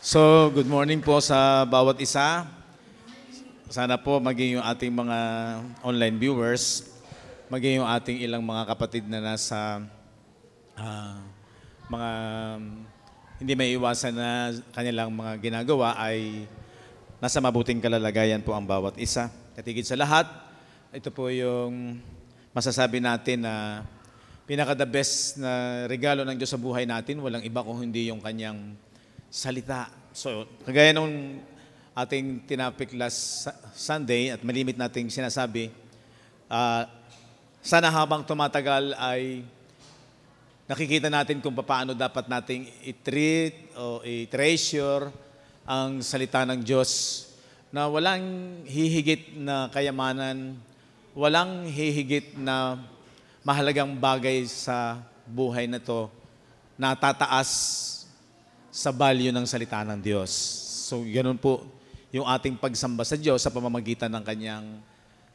So, good morning po sa bawat isa. Sana po maging yung ating mga online viewers, maging yung ating ilang mga kapatid na nasa mga hindi may iwasan na kanilang mga ginagawa ay nasa mabuting kalalagayan po ang bawat isa. Katigid sa lahat, ito po yung masasabi natin na pinaka-the best na regalo ng Diyos sa buhay natin, walang iba kung hindi yung kanyang salita. So, kagaya nung ating tinapik last Sunday at malimit nating sinasabi, sana habang tumatagal ay nakikita natin kung paano dapat nating i-treat o i-treasure ang salita ng Diyos na walang hihigit na kayamanan, walang hihigit na mahalagang bagay sa buhay na to na tataas sa value ng salita ng Diyos. So, ganun po yung ating pagsamba sa Diyos sa pamamagitan ng kanyang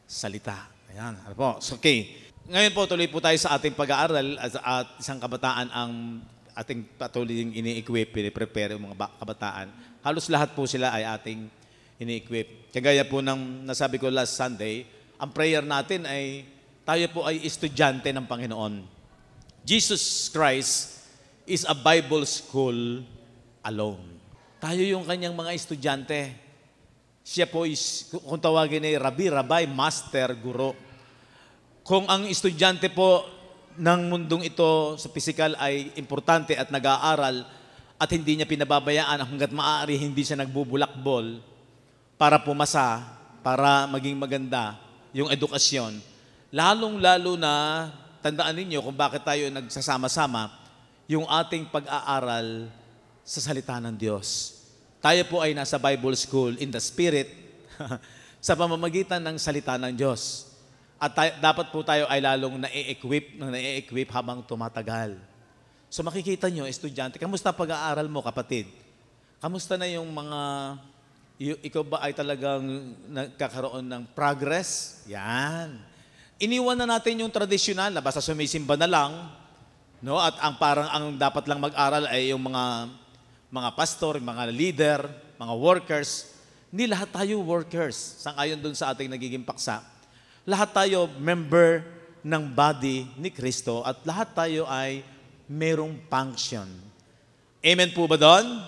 salita. Ayan. Ano po? So, okay. Ngayon po, tuloy po tayo sa ating pag-aaral at isang kabataan ang ating patuloy ini-equip, ini-prepare yung mga kabataan. Halos lahat po sila ay ating ini-equip. Kagaya po ng nasabi ko last Sunday, ang prayer natin ay tayo po ay estudyante ng Panginoon. Jesus Christ is a Bible school alone. Tayo yung kanyang mga estudyante. Siya po is, kung tawagin ay Rabbi, Rabbi, Master, Guro. Kung ang estudyante po ng mundong ito sa pisikal ay importante at nag-aaral at hindi niya pinababayaan hanggat maaari hindi siya nagbubulakbol para pumasa, para maging maganda yung edukasyon, lalong-lalo na tandaan ninyo kung bakit tayo nagsasama-sama, yung ating pag-aaral sa salita ng Diyos. Tayo po ay nasa Bible School in the Spirit sa pamamagitan ng salita ng Diyos. At dapat po tayo ay lalong na-equip habang tumatagal. So makikita nyo, estudyante, kamusta pag-aaral mo, kapatid? Kamusta na yung mga, ikaw ba ay talagang nagkakaroon ng progress? Yan. Iniwan na natin yung tradisyonal na basta sumisimba na lang, no? At ang dapat lang mag-aral ay yung mga pastor, mga leader, mga workers. Hindi lahat tayo workers. Sang-ayon dun sa ating nagiging paksa. Lahat tayo member ng body ni Kristo at lahat tayo ay merong function. Amen po ba doon?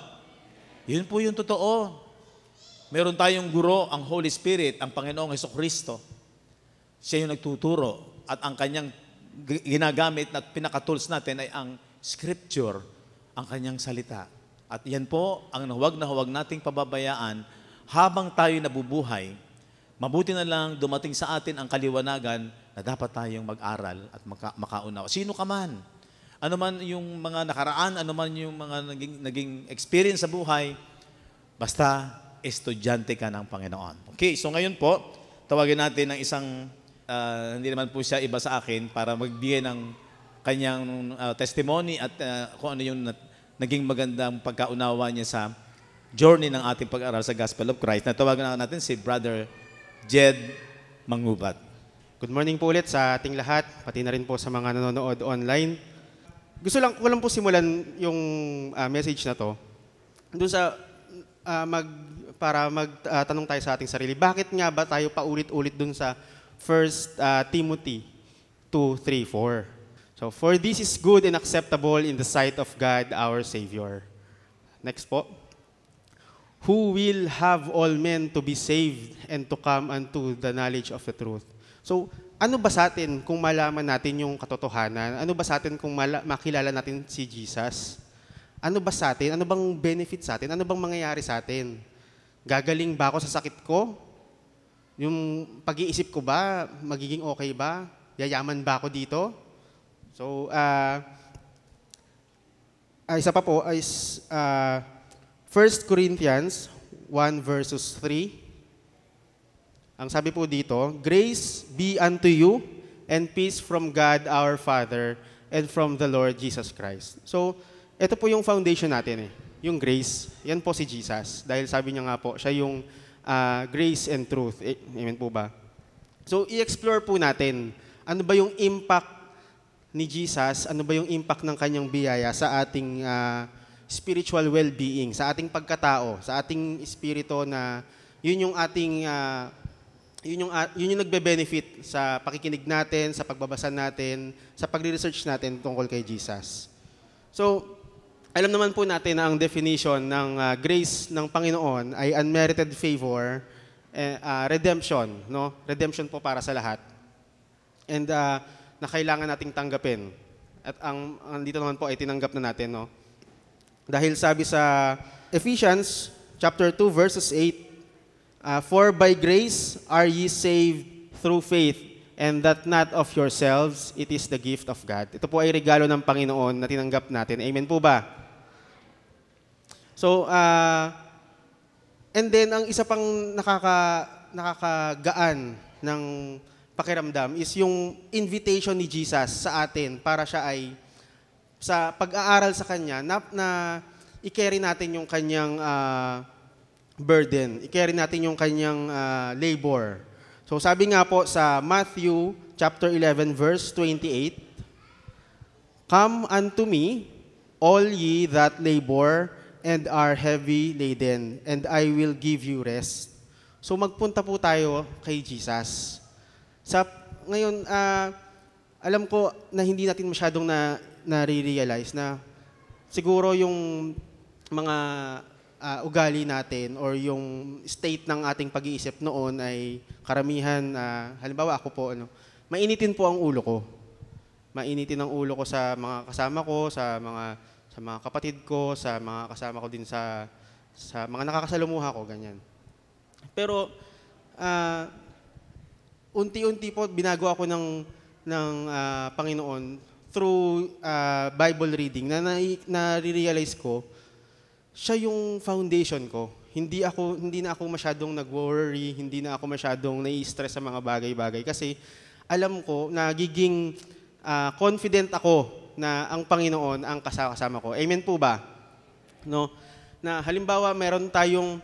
Yun po yung totoo. Meron tayong guro, ang Holy Spirit, ang Panginoong Hesukristo. Siya yung nagtuturo at ang kanyang ginagamit at pinaka-tools natin ay ang Scripture, ang kanyang salita. At yan po ang huwag nating pababayaan habang tayo nabubuhay. Mabuti na lang dumating sa atin ang kaliwanagan na dapat tayong mag-aral at makaunawa. Sino ka man? Ano man yung mga nakaraan, ano man yung mga naging experience sa buhay, basta estudyante ka ng Panginoon. Okay, so ngayon po, tawagin natin ng isang, hindi naman po siya iba sa akin, para magbigay ng kanyang testimony at kung ano yung naging magandang pagkaunawa niya sa journey ng ating pag-aaral sa Gospel of Christ. Natawagan natin si Brother Jed Mangubat. Good morning po ulit sa ating lahat, pati na rin po sa mga nanonood online. Ko lang po simulan yung message na to. Doon sa para magtanong tayo sa ating sarili, bakit nga ba tayo paulit-ulit doon sa 1 Timothy 2:3-4? So, for this is good and acceptable in the sight of God, our Savior. Next po. Who will have all men to be saved and to come unto the knowledge of the truth. So, ano ba sa atin kung malaman natin yung katotohanan? Ano ba sa atin kung makilala natin si Jesus? Ano ba sa atin? Ano bang benefit sa atin? Ano bang mangyayari sa atin? Gagaling ba ako sa sakit ko? Yung pag-iisip ko ba, magiging okay ba? Yayaman ba ako dito? So, isa pa po is 1 Corinthians 1:3. Ang sabi po dito, grace be unto you and peace from God our Father and from the Lord Jesus Christ. So, ito po yung foundation natin eh. yung grace, yan po si Jesus. Dahil sabi niya nga po, siya yung grace and truth. Amen po ba? So, i-explore po natin, ano ba yung impact ni Jesus, ano ba yung impact ng kanyang biyaya sa ating spiritual well-being, sa ating pagkatao, sa ating espiritu na yun yung ating, yun yung nagbe-benefit sa pakikinig natin, sa pagbabasa natin, sa pagre-research natin tungkol kay Jesus. So, alam naman po natin na ang definition ng grace ng Panginoon ay unmerited favor, redemption, no? Redemption po para sa lahat. And na kailangan nating tanggapin. At ang dito naman po ay tinanggap na natin, no? Dahil sabi sa Ephesians chapter 2 verses 8, for by grace are ye saved through faith, and that not of yourselves, it is the gift of God. Ito po ay regalo ng Panginoon na tinanggap natin. Amen po ba? So, and then, ang isa pang nakakagaan ng pakiramdam is yung invitation ni Jesus sa atin para siya ay, sa pag-aaral sa Kanya, na i-carry natin yung Kanyang burden, i-carry natin yung Kanyang labor. So, sabi nga po sa Matthew chapter 11, verse 28, come unto me, all ye that labor and are heavy laden, and I will give you rest. So magpunta po tayo kay Jesus. Ngayon, alam ko na hindi natin masyadong nare-realize na siguro yung mga ugali natin or yung state ng ating pag-iisip noon ay karamihan, halimbawa ako po, mainitin po ang ulo ko. Mainitin ang ulo ko sa mga kasama ko, sa mga kapatid ko, sa mga kasama ko din sa mga nakakasalumuha ko, ganyan. Pero, unti-unti po, binago ako ng Panginoon through Bible reading na na-realize ko, siya yung foundation ko. Hindi na ako masyadong nag-worry, hindi na ako masyadong nai-stress sa mga bagay-bagay kasi alam ko, nagiging confident ako na ang Panginoon ang kasama ko. Amen po ba? No? Na halimbawa, meron tayong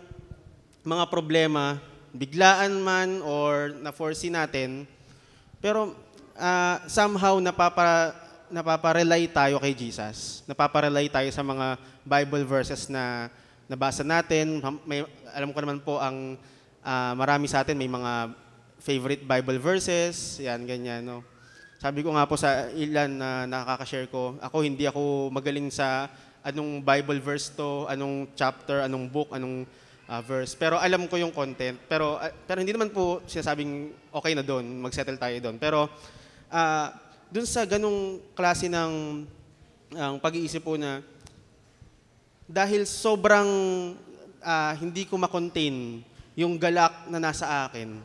mga problema, biglaan man or na-foresee natin, pero somehow napaparely tayo kay Jesus. Napaparely tayo sa mga Bible verses na nabasa natin. Alam ko naman po ang marami sa atin may mga favorite Bible verses, yan, ganyan, no? Sabi ko nga po sa ilan na nakaka-share ko, hindi ako magaling sa anong Bible verse to, anong chapter, anong book, anong verse. Pero alam ko yung content. Pero hindi naman po sinasabing okay na doon, mag-settle tayo doon. Pero doon sa ganong klase ng pag-iisip po na dahil sobrang hindi ko makontain yung galak na nasa akin,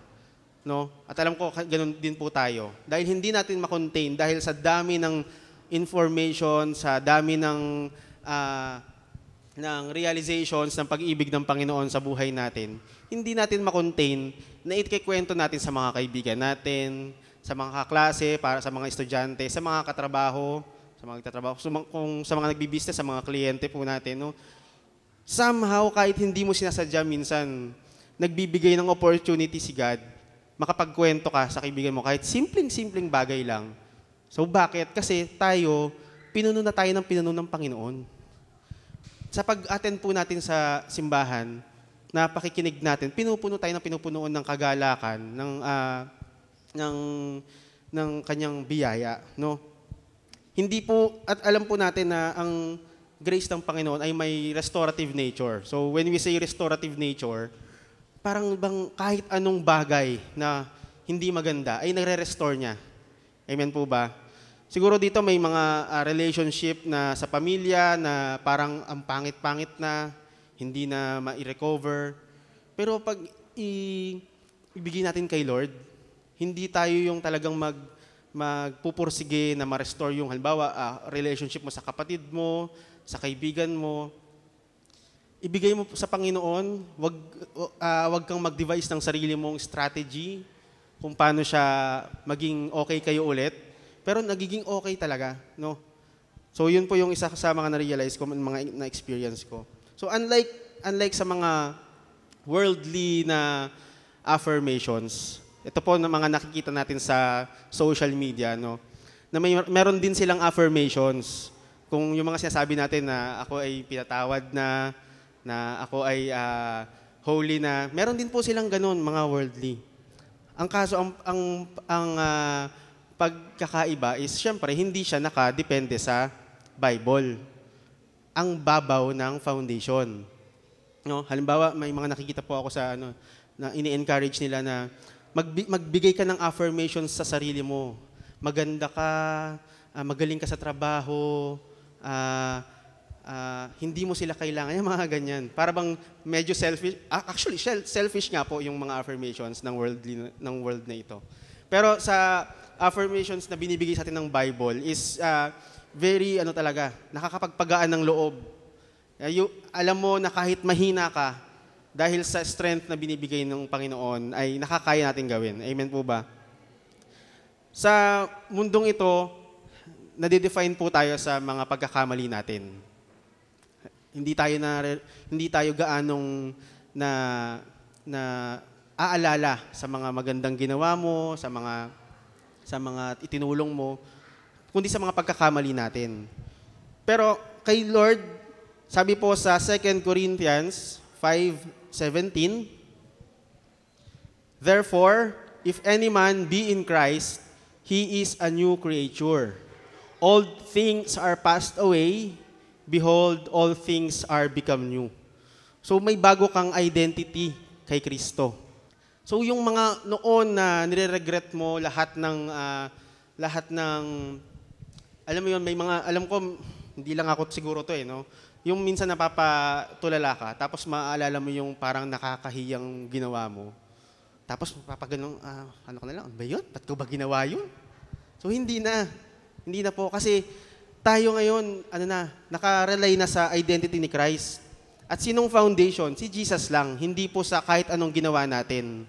no? At alam ko, ganun din po tayo. Dahil hindi natin makontain, dahil sa dami ng information, sa dami ng realizations ng pag-ibig ng Panginoon sa buhay natin, hindi natin makontain na ikikwento natin sa mga kaibigan natin, sa mga kaklase, para sa mga estudyante, sa mga katrabaho, sa mga nagbibusiness, sa mga kliyente po natin, no? Somehow, kahit hindi mo sinasadya minsan, nagbibigay ng opportunity si God makapagkwento ka sa kaibigan mo kahit simpleng bagay lang. So bakit? Kasi pinuno na tayo ng Panginoon. Sa pag-attend po natin sa simbahan, na pakikinig natin, pinupuno tayo ng pinupunoon ng kagalakan, ng kanyang biyaya, no? Hindi po, at alam po natin na ang grace ng Panginoon ay may restorative nature. So when we say restorative nature, parang bang kahit anong bagay na hindi maganda ay nare-restore niya. Amen po ba? Siguro dito may mga relationship na sa pamilya na parang ang pangit-pangit na, hindi na ma-recover. Pero pag ibigay natin kay Lord, hindi tayo yung talagang magpupursige na ma-restore yung halimbawa relationship mo sa kapatid mo, sa kaibigan mo. Ibigay mo sa Panginoon, wag kang mag-devise ng sarili mong strategy kung paano siya maging okay kayo ulit. Pero nagiging okay talaga, no? So yun po yung isa sa mga na-realize ko, mga na-experience ko. So unlike sa mga worldly na affirmations, ito po na mga nakikita natin sa social media, no, na meron din silang affirmations. Kung yung mga sinasabi natin na ako ay pinatawad na ako ay holy na, meron din po silang ganun, mga worldly. Ang kaso, pagkakaiba is, syempre, hindi siya nakadepende sa Bible. Ang babaw ng foundation. No? Halimbawa, may mga nakikita po ako sa na ini-encourage nila na magbigay ka ng affirmations sa sarili mo. Maganda ka, magaling ka sa trabaho, hindi mo sila kailangan, yung mga ganyan. Para bang medyo selfish. Actually, selfish nga po yung mga affirmations ng world na ito. Pero sa affirmations na binibigay sa atin ng Bible is very, talaga, nakakapagpagaan ng loob. Alam mo na kahit mahina ka, dahil sa strength na binibigay ng Panginoon, ay nakakaya natin gawin. Amen po ba? Sa mundong ito, nadedefine po tayo sa mga pagkakamali natin. Hindi tayo gaanong na aalala sa mga magandang ginawa mo, sa mga itinulong mo, kundi sa mga pagkakamali natin. Pero kay Lord, sabi po sa 2 Corinthians 5:17, therefore, if any man be in Christ, he is a new creature. Old things are passed away, behold, all things are become new. So may bago kang identity kay Kristo. So yung mga noon na nire-regret mo lahat ng alam mo yun, may mga, alam ko, hindi lang ako siguro to no? Yung minsan napapatulala ka, tapos maaalala mo yung parang nakakahiyang ginawa mo. Tapos mapapaganong, ano ka na lang, ba yun? Ba't ko ba ginawa yun? So hindi na po, kasi tayo ngayon, nakarely na sa identity ni Christ. At sinong foundation? Si Jesus lang, hindi po sa kahit anong ginawa natin.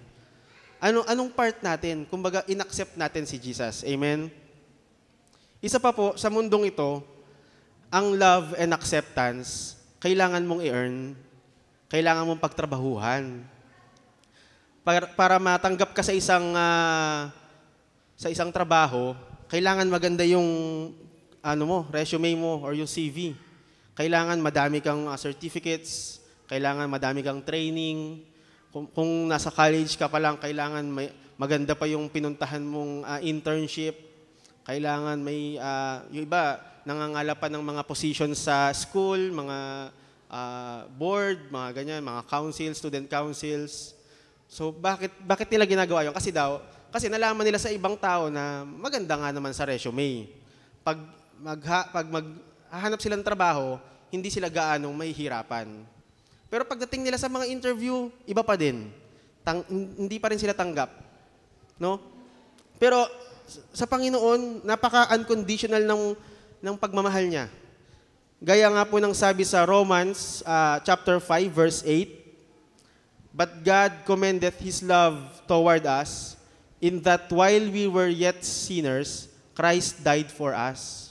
Anong part natin? Kumbaga, inaccept natin si Jesus. Amen? Isa pa po, sa mundong ito, ang love and acceptance, kailangan mong i-earn, kailangan mong pagtrabahuhan. Para matanggap ka sa isang trabaho, kailangan maganda yung resume mo or yung CV. Kailangan madami kang certificates, kailangan madami kang training. Kung nasa college ka pa lang, kailangan maganda pa yung pinuntahan mong internship. Kailangan may, yung iba, nangangalap pa ng mga positions sa school, mga board, mga ganyan, mga councils, student councils. So bakit nila ginagawa yun? Kasi nalaman nila sa ibang tao na maganda nga naman sa resume. Pag maghahanap sila ng trabaho, hindi sila gaanong mahihirapan. Pero pagdating nila sa mga interview, iba pa din. Hindi pa rin sila tanggap. No? Pero sa Panginoon, napaka-unconditional ng pagmamahal niya. Gaya nga po ng sabi sa Romans chapter 5 verse 8, but God commendeth His love toward us, in that while we were yet sinners, Christ died for us.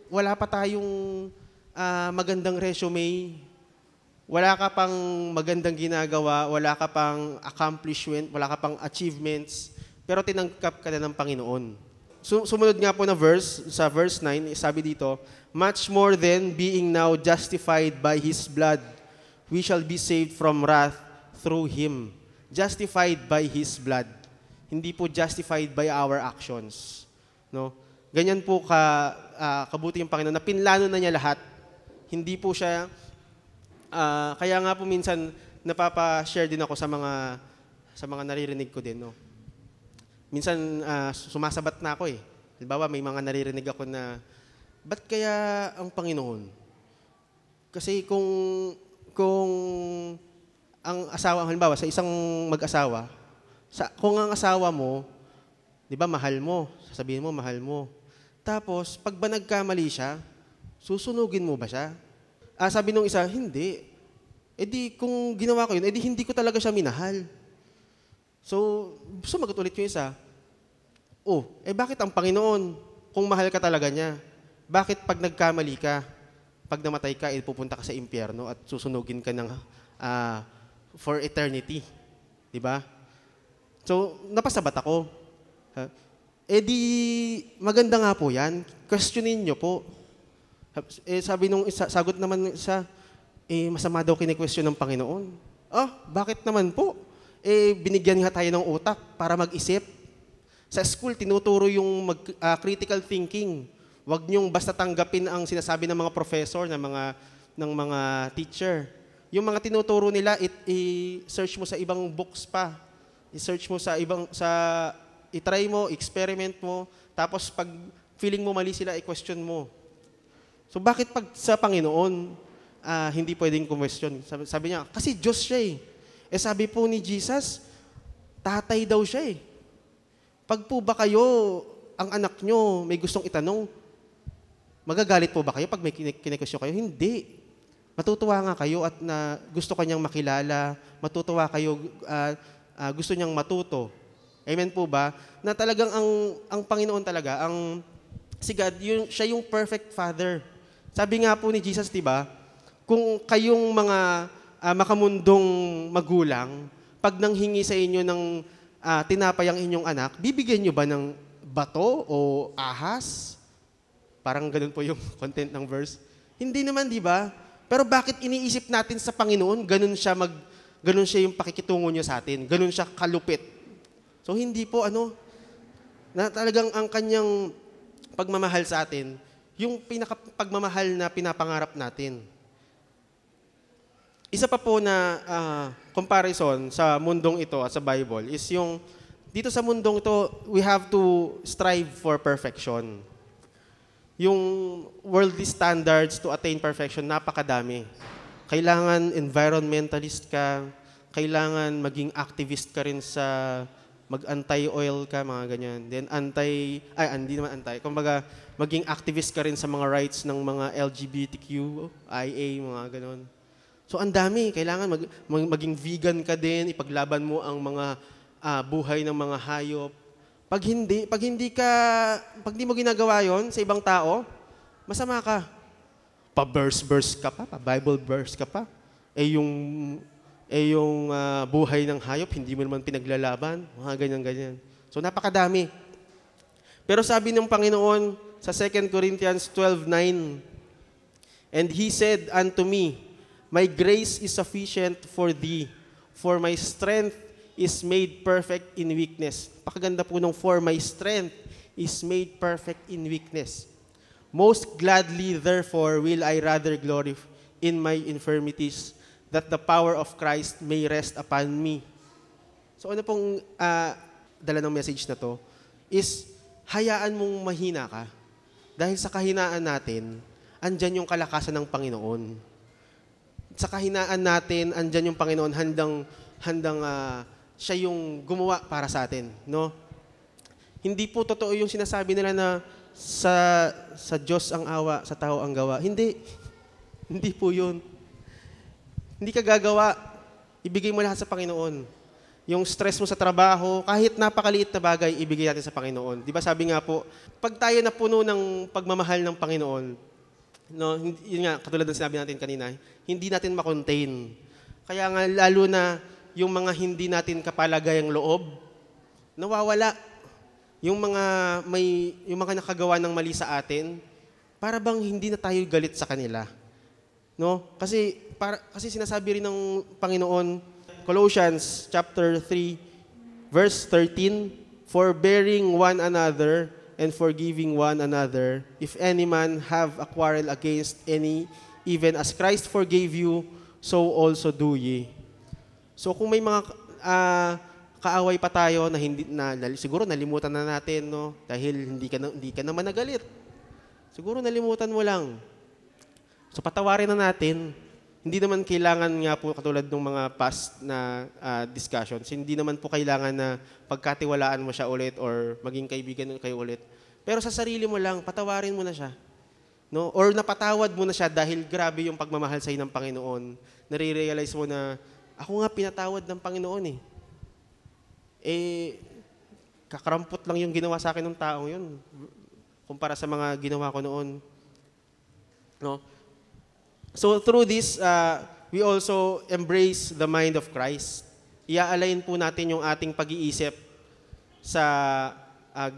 Wala pa tayong magandang resume, wala ka pang magandang ginagawa, wala ka pang accomplishment, wala ka pang achievements, pero tinanggap ka na ng Panginoon. Sumunod nga po na verse, sa verse 9, sabi dito, much more than being now justified by His blood, we shall be saved from wrath through Him. Justified by His blood. Hindi po justified by our actions. No? Ganyan po kabuti yung Panginoon, na pinlano na niya lahat. Hindi po siya, kaya nga po minsan napapa-share din ako sa mga naririnig ko din. No? Minsan, sumasabat na ako eh. Halimbawa, may mga naririnig ako na, ba't kaya ang Panginoon? Kasi kung ang asawa, halimbawa, sa isang mag-asawa, kung ang asawa mo, di ba, mahal mo, sasabihin mo, mahal mo. Tapos, pag ba nagkamali siya, susunugin mo ba siya? Sabi nung isa, hindi. E di, kung ginawa ko yun, hindi ko talaga siya minahal. So, sumagot ulit yung isa, bakit ang Panginoon, kung mahal ka talaga niya, bakit pag nagkamali ka, pag namatay ka, pupunta ka sa impyerno at susunugin ka ng for eternity. Di ba? So, napasabat ako. Di maganda nga po yan. Questionin nyo po. Sabi nung isa, sagot naman isa, masama daw kini-question ng Panginoon. Bakit naman po? Binigyan nga tayo ng utak para mag-isip. Sa school, tinuturo yung critical thinking. Huwag niyong basta tanggapin ang sinasabi ng mga professor, ng mga teacher. Yung mga tinuturo nila, i-search mo sa ibang books pa. I-search mo i-try mo, experiment mo, tapos pag feeling mo mali sila, i-question mo. So bakit pag sa Panginoon, hindi pwedeng question? Sabi niya, kasi Diyos siya eh. Sabi po ni Jesus, tatay daw siya eh. Pag po ba kayo, ang anak nyo, may gustong itanong, magagalit po ba kayo pag may kine-question kayo? Hindi. Matutuwa nga kayo at gusto kanyang makilala, matutuwa kayo, gusto niyang matuto. Amen po ba? Na talagang ang Panginoon talaga, si God, siya yung perfect Father. Sabi nga po ni Jesus, diba, kung kayong mga makamundong magulang, pag nanghingi sa inyo ng tinapay ang inyong anak, bibigyan nyo ba ng bato o ahas? Parang ganun po yung content ng verse. Hindi naman, di ba? Pero bakit iniisip natin sa Panginoon, ganun siya yung pakikitungo niya sa atin, ganun siya kalupit. So hindi po na talagang ang kanyang pagmamahal sa atin, yung pinakapagmamahal na pinapangarap natin. Isa pa po na comparison sa mundong ito at sa Bible is yung dito sa mundong ito, we have to strive for perfection. Yung worldly standards to attain perfection, napakadami. Kailangan environmentalist ka, kailangan maging activist ka rin sa mag-anti-oil ka, mga ganyan. Then hindi naman anti. Kumbaga, maging activist ka rin sa mga rights ng mga LGBTQIA, mga ganon. So, ang dami. Kailangan maging vegan ka din, ipaglaban mo ang mga buhay ng mga hayop. Pag hindi mo ginagawa yon sa ibang tao, masama ka. Pa-verse ka pa, pa-Bible verse ka pa. Yung buhay ng hayop, hindi mo naman pinaglalaban. Mga ganyan-ganyan. So, napakadami. Pero sabi ng Panginoon sa 2 Corinthians 12:9, "And He said unto me, My grace is sufficient for thee, for my strength is made perfect in weakness." Pakaganda po ng "for my strength is made perfect in weakness. Most gladly, therefore, will I rather glory in my infirmities, that the power of Christ may rest upon me." So ano pong dala ng message na to is hayaan mong mahina ka. Dahil sa kahinaan natin, andyan yung kalakasan ng Panginoon. Sa kahinaan natin, andyan yung Panginoon handang siya yung gumawa para sa atin, no? Hindi po totoo yung sinasabi nila na sa Diyos ang awa, sa tao ang gawa. Hindi. Hindi po yun. Hindi ka gagawa. Ibigay mo lahat sa Panginoon. Yung stress mo sa trabaho, kahit napakaliit na bagay, ibigay natin sa Panginoon. Di ba sabi nga po, pag tayo napuno ng pagmamahal ng Panginoon, no, yun nga, katulad ng sinabi natin kanina, hindi natin makontain. Kaya nga, lalo na yung mga hindi natin kapalagayang loob, nawawala. Yung mga nakagawa ng mali sa atin, para bang hindi na tayo galit sa kanila. No? Kasi sinasabi rin ng Panginoon, Colossians chapter 3, verse 13, "Forbearing one another and forgiving one another, if any man have a quarrel against any, even as Christ forgave you, so also do ye." So kung may mga kaaway pa tayo na siguro nalimutan na natin, no, dahil hindi ka naman nagalit. Siguro nalimutan mo lang. So patawarin na natin. Hindi naman kailangan nga po katulad ng mga past na discussions, hindi naman po kailangan na pagkatiwalaan mo siya ulit or maging kaibigan kayo ulit. Pero sa sarili mo lang, patawarin mo na siya. No? Or napatawad mo na siya dahil grabe yung pagmamahal sa iyo ng Panginoon. Nare-realize mo na, ako nga pinatawad ng Panginoon eh. Kakarampot lang yung ginawa sa akin ng taong yun kumpara sa mga ginawa ko noon. No? So through this, we also embrace the mind of Christ. Ia-align po natin yung ating pag-iisip sa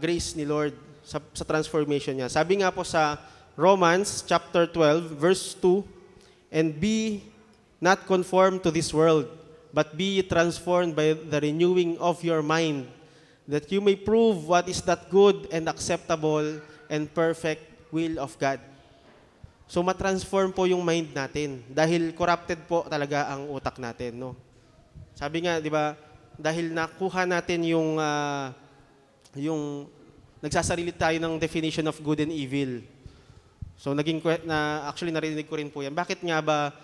grace ni Lord, sa transformation niya. Sabi nga po sa Romans chapter 12, verse 2, "And be not conformed to this world, but be ye transformed by the renewing of your mind, that you may prove what is that good and acceptable and perfect will of God." So matransform po yung mind natin dahil corrupted po talaga ang utak natin, no? Sabi nga, 'di ba, dahil nakuha natin yung nagsasarili tayo ng definition of good and evil. So actually narinig ko rin po 'yan. Bakit nga ba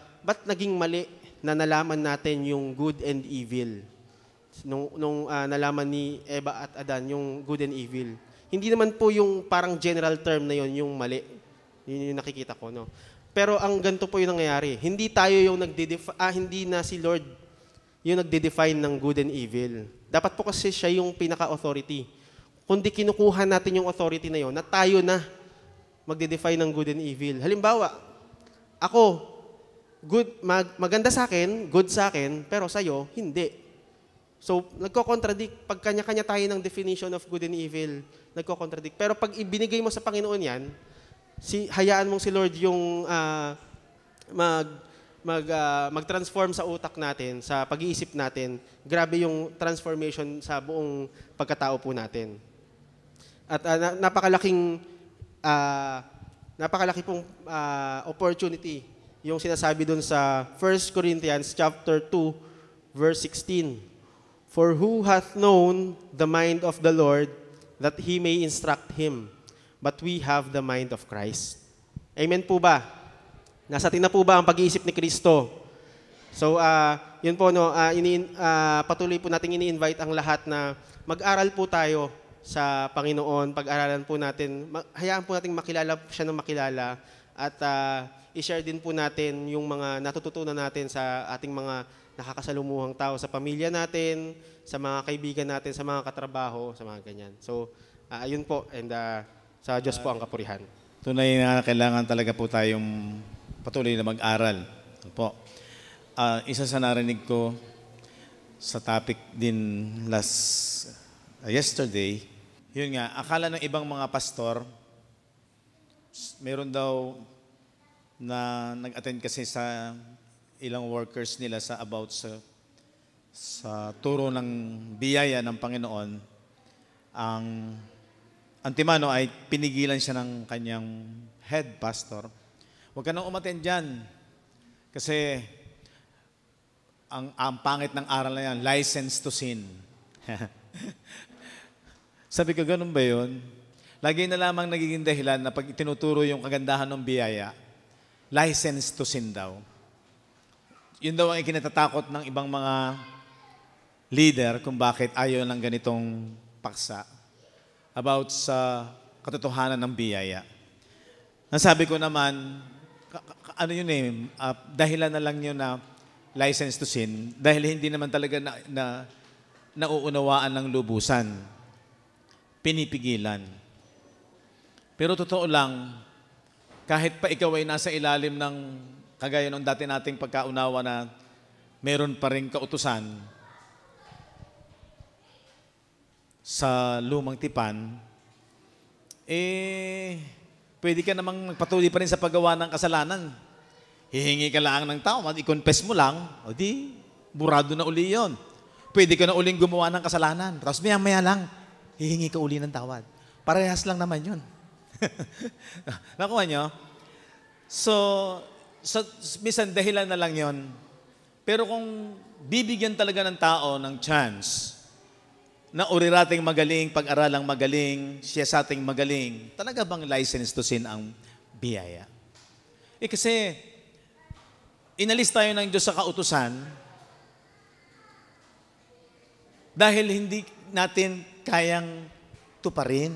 naging mali na nalaman natin yung good and evil? Nung nalaman ni Eva at Adan yung good and evil. Hindi naman po yung parang general term na yon yung mali. Yun yung nakikita ko, no? Pero ang ganito po yung nangyayari. Hindi tayo yung hindi na si Lord yung nagde-define ng good and evil. Dapat po kasi siya yung pinaka-authority. Kundi kinukuha natin yung authority na yon na tayo na magde-define ng good and evil. Halimbawa, ako, maganda sa akin, good sa akin, pero sa'yo, hindi. So, nagko-contradict. Pag kanya-kanya tayo ng definition of good and evil, nagko-contradict. Pero pag ibinigay mo sa Panginoon yan, hayaan mong si Lord yung mag-transform sa utak natin, sa pag-iisip natin, grabe yung transformation sa buong pagkatao po natin. At napakalaki pong opportunity yung sinasabi dun sa 1 Corinthians chapter 2, verse 16. "For who hath known the mind of the Lord, that he may instruct him? But we have the mind of Christ." Amen po ba? Nasa atin na po ba ang pag-iisip ni Kristo? So, yun po, no, patuloy po natin ini-invite ang lahat na mag-aral po tayo sa Panginoon. Pag-aralan po natin, hayaan po natin makilala siya ng makilala at i-share din po natin yung mga natututunan natin sa ating mga nakakasalumuhang tao, sa pamilya natin, sa mga kaibigan natin, sa mga katrabaho, sa mga ganyan. So, ayun po, and sa Diyos po ang kapurihan. Tunay na kailangan talaga po tayong patuloy na mag-aral. Po. Isa sa narinig ko sa topic din yesterday, yun nga, akala ng ibang mga pastor, meron daw na nag-attend kasi sa ilang workers nila sa turo ng biyaya ng Panginoon. Ang antimano ay pinigilan siya ng kanyang head pastor. Huwag ka nang umattend dyan. Kasi ang pangit ng aral na yan, license to sin. Sabi ko, ganun ba yun? Lagi na lamang nagiging dahilan na pag tinuturo yung kagandahan ng biyaya, license to sin daw. Yun daw ang ikinatatakot ng ibang mga leader kung bakit ayaw ng ganitong paksa about sa katotohanan ng biyaya. Nasabi ko naman, dahilan na lang yun na license to sin dahil hindi naman talaga nauunawaan ng lubusan. Pinipigilan. Pero totoo lang, kahit pa ikaw ay nasa ilalim ng kagaya ng dati nating pagkaunawa na meron pa rin kautusan sa lumang tipan, pwede ka namang magpatuloy pa rin sa paggawa ng kasalanan. Hihingi ka lang ng tao, i-confess mo lang, o di, burado na uli yun. Pwede ka na uling gumawa ng kasalanan. Tapos maya-maya lang, hihingi ka uli ng tawad. Parehas lang naman yun. Nakuha nyo? So, minsan dahilan na lang yun. Pero kung bibigyan talaga ng tao ng chance na uri nating magaling, pag-aralang magaling, siya sa ating magaling, talaga bang license to sin ang biyaya? Kasi, inalis tayo ng Diyos sa kautusan dahil hindi natin kayang tuparin.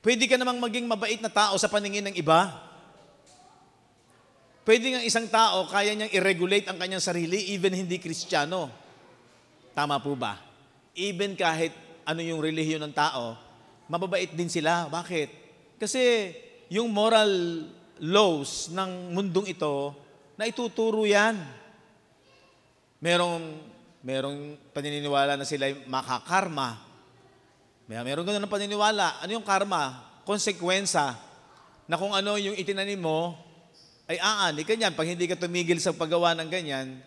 Pwede ka namang maging mabait na tao sa paningin ng iba. Pwede nga isang tao, kaya niyang i-regulate ang kanyang sarili, even hindi Kristiyano. Tama po ba? Even kahit ano yung relihiyon ng tao, mababait din sila. Bakit? Kasi yung moral laws ng mundong ito na ituturo yan. Merong paniniwala na sila makakarma. Meron ganun ng paniniwala. Ano yung karma? Konsekwensya na kung ano yung itinanim mo, ay aani ka niyan. Pag hindi ka tumigil sa paggawa ng ganyan,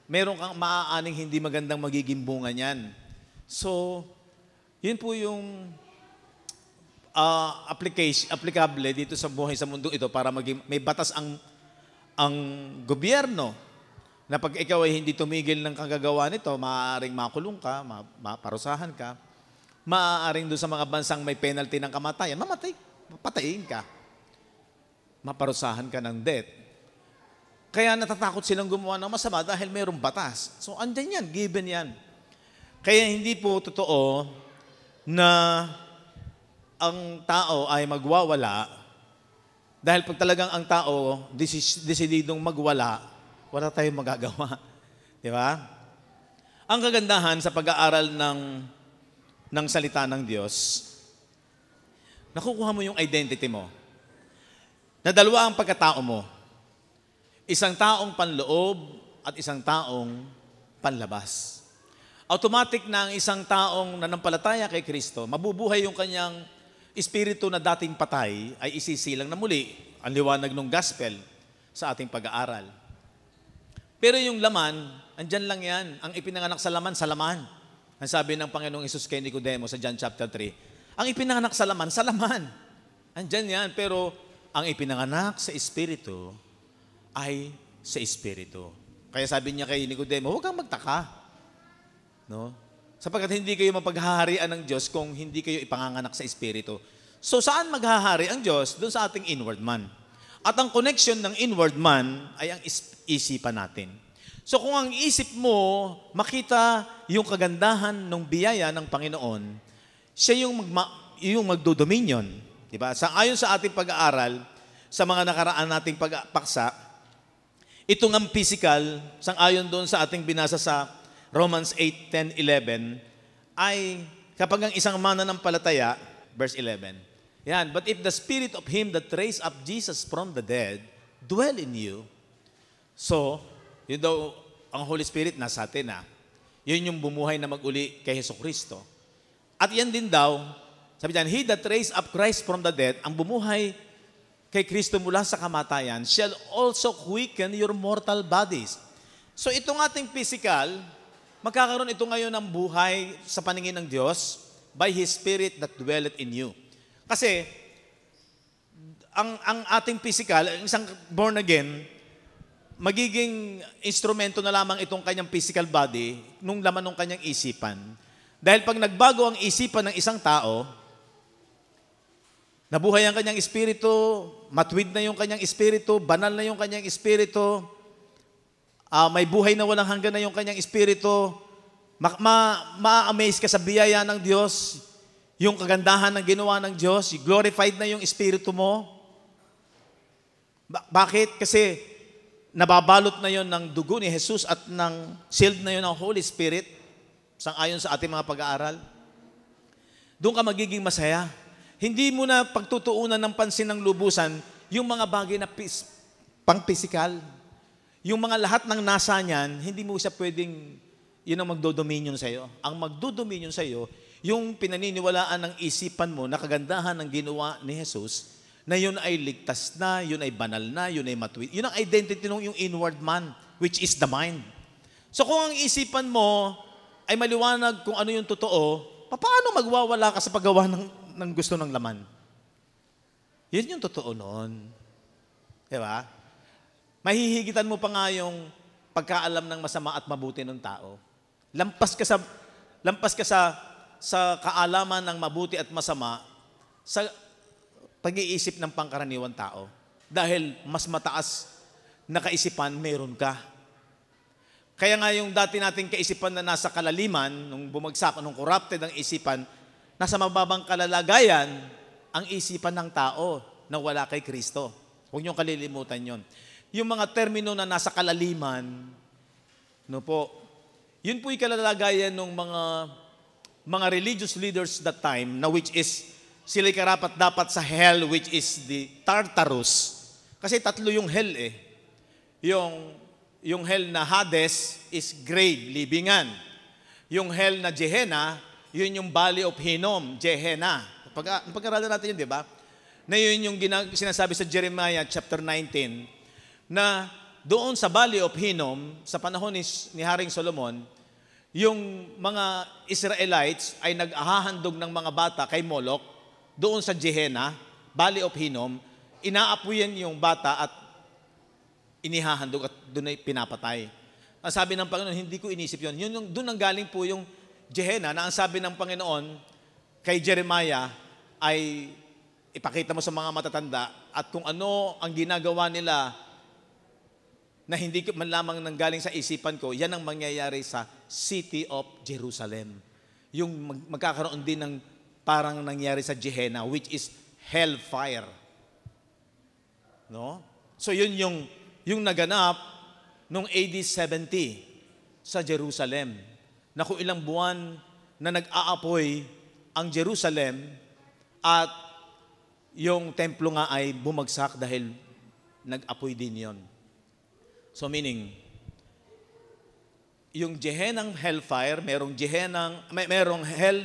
meron kang maaaning hindi magandang magiging bunga niyan. So, yun po yung applicable dito sa buhay sa mundong ito para maging may batas ang gobyerno na pag ikaw ay hindi tumigil ng kagagawa nito, maaaring makulong ka, maparusahan ka, maaaring doon sa mga bansang may penalty ng kamatayan, patayin ka, maparusahan ka ng death. Kaya natatakot silang gumawa ng masama dahil mayroong batas. So, andyan yan, given yan. Kaya hindi po totoo na ang tao ay magwawala dahil pag talagang ang tao desididong magwala, wala tayong magagawa. Di ba? Ang kagandahan sa pag-aaral ng salita ng Diyos, nakukuha mo yung identity mo. Na dalawa ang pagkatao mo. Isang taong panloob at isang taong panlabas. Automatic na ang isang taong nanampalataya kay Kristo, mabubuhay yung kanyang espiritu na dating patay ay isisilang na muli ang liwanag ng gospel sa ating pag-aaral. Pero yung laman, andyan lang yan. Ang ipinanganak sa laman, sa laman. Ang sabi ng Panginoong Hesus kay Nicodemo sa John chapter 3, ang ipinanganak sa laman, sa laman. Andyan yan, pero ang ipinanganak sa espiritu ay sa espiritu. Kaya sabi niya kay Nicodemo, huwag kang magtaka. No? Sapagkat hindi kayo mapaghaharian ng Diyos kung hindi kayo ipanganganak sa espiritu. So saan maghahari ang Diyos? Doon sa ating inward man. At ang connection ng inward man ay ang isipan natin. So kung ang isip mo makita yung kagandahan ng biyaya ng Panginoon, siya yung magdodominion. Diba? Ayon sa ating pag-aaral, sa mga nakaraan nating pagpaksa, itong ang physical, sang-ayon doon sa ating binasa sa Romans 8, 10, 11, ay kapag ang isang mananampalataya, verse 11, yan, but if the spirit of him that raised up Jesus from the dead dwell in you, so, yun daw, ang Holy Spirit nasa atin na. Yun yung bumuhay na mag-uli kay Jesucristo. At yan din daw, sabi diyan, he that raised up Christ from the dead, ang bumuhay kay Kristo mula sa kamatayan, shall also quicken your mortal bodies. So itong ating physical, magkakaroon ito ngayon ng buhay sa paningin ng Diyos by His Spirit that dwelleth in you. Kasi, ang ating physical, ang isang born again, magiging instrumento na lamang itong kanyang physical body nung laman ng kanyang isipan. Dahil pag nagbago ang isipan ng isang tao, nabuhay ang kanyang espiritu, matwid na yung kanyang espiritu, banal na yung kanyang espiritu, may buhay na walang hanggan na yung kanyang espiritu, ma-amaze ka sa biyaya ng Diyos, yung kagandahan ng ginawa ng Diyos, glorified na yung espiritu mo. Bakit? Kasi nababalot na yon ng dugo ni Jesus at ng sealed na yon ng Holy Spirit, sang-ayon sa ating mga pag-aaral. Doon ka magiging masaya. Hindi mo na pagtutuunan ng pansin ng lubusan yung mga bagay na pang-physical. Yung mga lahat ng nasa niyan, hindi mo siya pwedeng, yun ang magdodominion sa iyo. Ang magdodominion sa iyo, yung pinaniniwalaan ng isipan mo na kagandahan ng ginawa ni Jesus, na yun ay ligtas na, yun ay banal na, yun ay matuwid. Yun ang identity ng yung inward man, which is the mind. So kung ang isipan mo ay maliwanag kung ano yung totoo, paano magwawala ka sa paggawa ng gusto ng laman? Yun yung totoo noon. Diba? Mahihigitan mo pa nga yung pagkaalam ng masama at mabuti ng tao. Lampas ka sa kaalaman ng mabuti at masama sa pag-iisip ng pangkaraniwang tao. Dahil mas mataas na kaisipan meron ka. Kaya nga yung dati nating kaisipan na nasa kalaliman, nung bumagsak, nung corrupted ang isipan, nasa mababang kalalagayan ang isipan ng tao na wala kay Kristo. Huwag niyong kalilimutan yon. Yung mga termino na nasa kalaliman, no po, yun po'y kalalagayan ng mga religious leaders that time, na which is, sila'y karapat dapat sa hell, which is the Tartarus. Kasi tatlo yung hell eh. Yung hell na Hades is grave, libingan. Yung hell na Gehenna, yun yung Valley of Hinnom, Gehenna. Pag-aralan natin yun, di ba? Na yun yung sinasabi sa Jeremiah chapter 19, na doon sa Valley of Hinnom, sa panahon ni Haring Solomon, yung mga Israelites ay nag-ahahandog ng mga bata kay Moloch, doon sa Gehenna, Valley of Hinnom, inaapuyan yung bata at inihahandog at doon ay pinapatay. Ang sabi ng Panginoon, hindi ko inisip yun. Doon ang galing po yung Gehenna na ang sabi ng Panginoon kay Jeremiah ay ipakita mo sa mga matatanda at kung ano ang ginagawa nila na hindi man lamang nanggaling sa isipan ko, yan ang mangyayari sa city of Jerusalem. Yung magkakaroon din ng parang nangyari sa Gehenna, which is hellfire. No? So yun yung naganap noong AD 70 sa Jerusalem. Na kung ilang buwan na nag-aapoy ang Jerusalem at yung templo nga ay bumagsak dahil nag-apoy din yon. So meaning, yung Gehenna hellfire, merong hell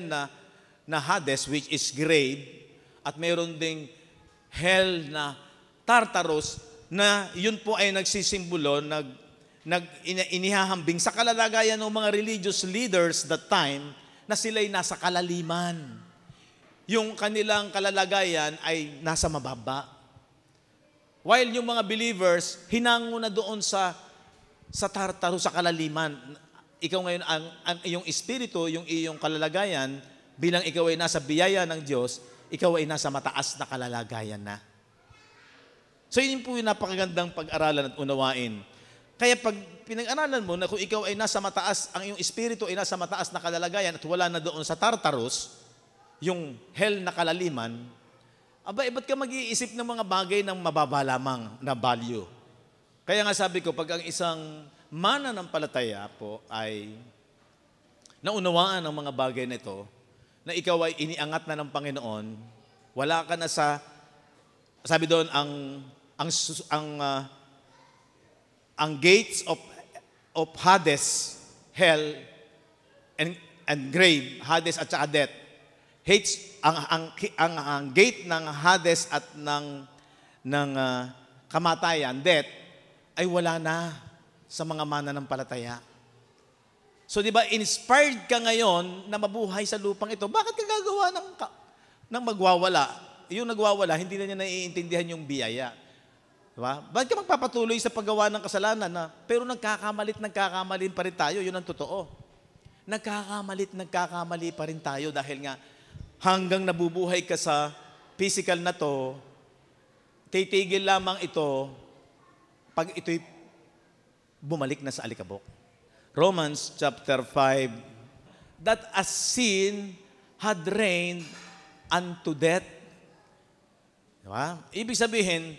na Hades which is grave at meron ding hell na Tartarus na yun po ay nagsisimbolo, inihahambing sa kalalagayan ng mga religious leaders that time na sila'y nasa kalaliman. Yung kanilang kalalagayan ay nasa mababa. While yung mga believers, hinango na doon sa Tartarus, sa kalaliman. Ikaw ngayon, ang iyong espiritu, yung iyong kalalagayan, bilang ikaw ay nasa biyaya ng Diyos, ikaw ay nasa mataas na kalalagayan na. So yun po yung napakagandang pag-aralan at unawain. Kaya pag pinag-aralan mo na kung ikaw ay nasa mataas, ang iyong espiritu ay nasa mataas na kalalagayan at wala na doon sa Tartarus, yung hell na kalaliman, ba't ka mag-iisip ng mga bagay ng mababa lamang na value? Kaya nga sabi ko, pag ang isang mananampalataya po ay naunawaan ang mga bagay nito, na ikaw ay iniangat na ng Panginoon, wala ka na sabi doon, ang gates of Hades, hell, and grave, Hades at saka death, ang gate ng Hades at ng kamatayan, death, ay wala na sa mga mananampalataya. So di ba, inspired ka ngayon na mabuhay sa lupang ito, bakit ka gagawa ng magwawala? Yung nagwawala, hindi na niya naiintindihan yung biyaya. Diba? Bakit ka magpapatuloy sa paggawa ng kasalanan pero nagkakamali pa rin tayo, yun ang totoo. Nagkakamali pa rin tayo dahil nga hanggang nabubuhay ka sa physical na to, titigil lamang ito pag ito'y bumalik na sa alikabok. Romans chapter 5, that as sin had reigned unto death. Diba? Ibig sabihin,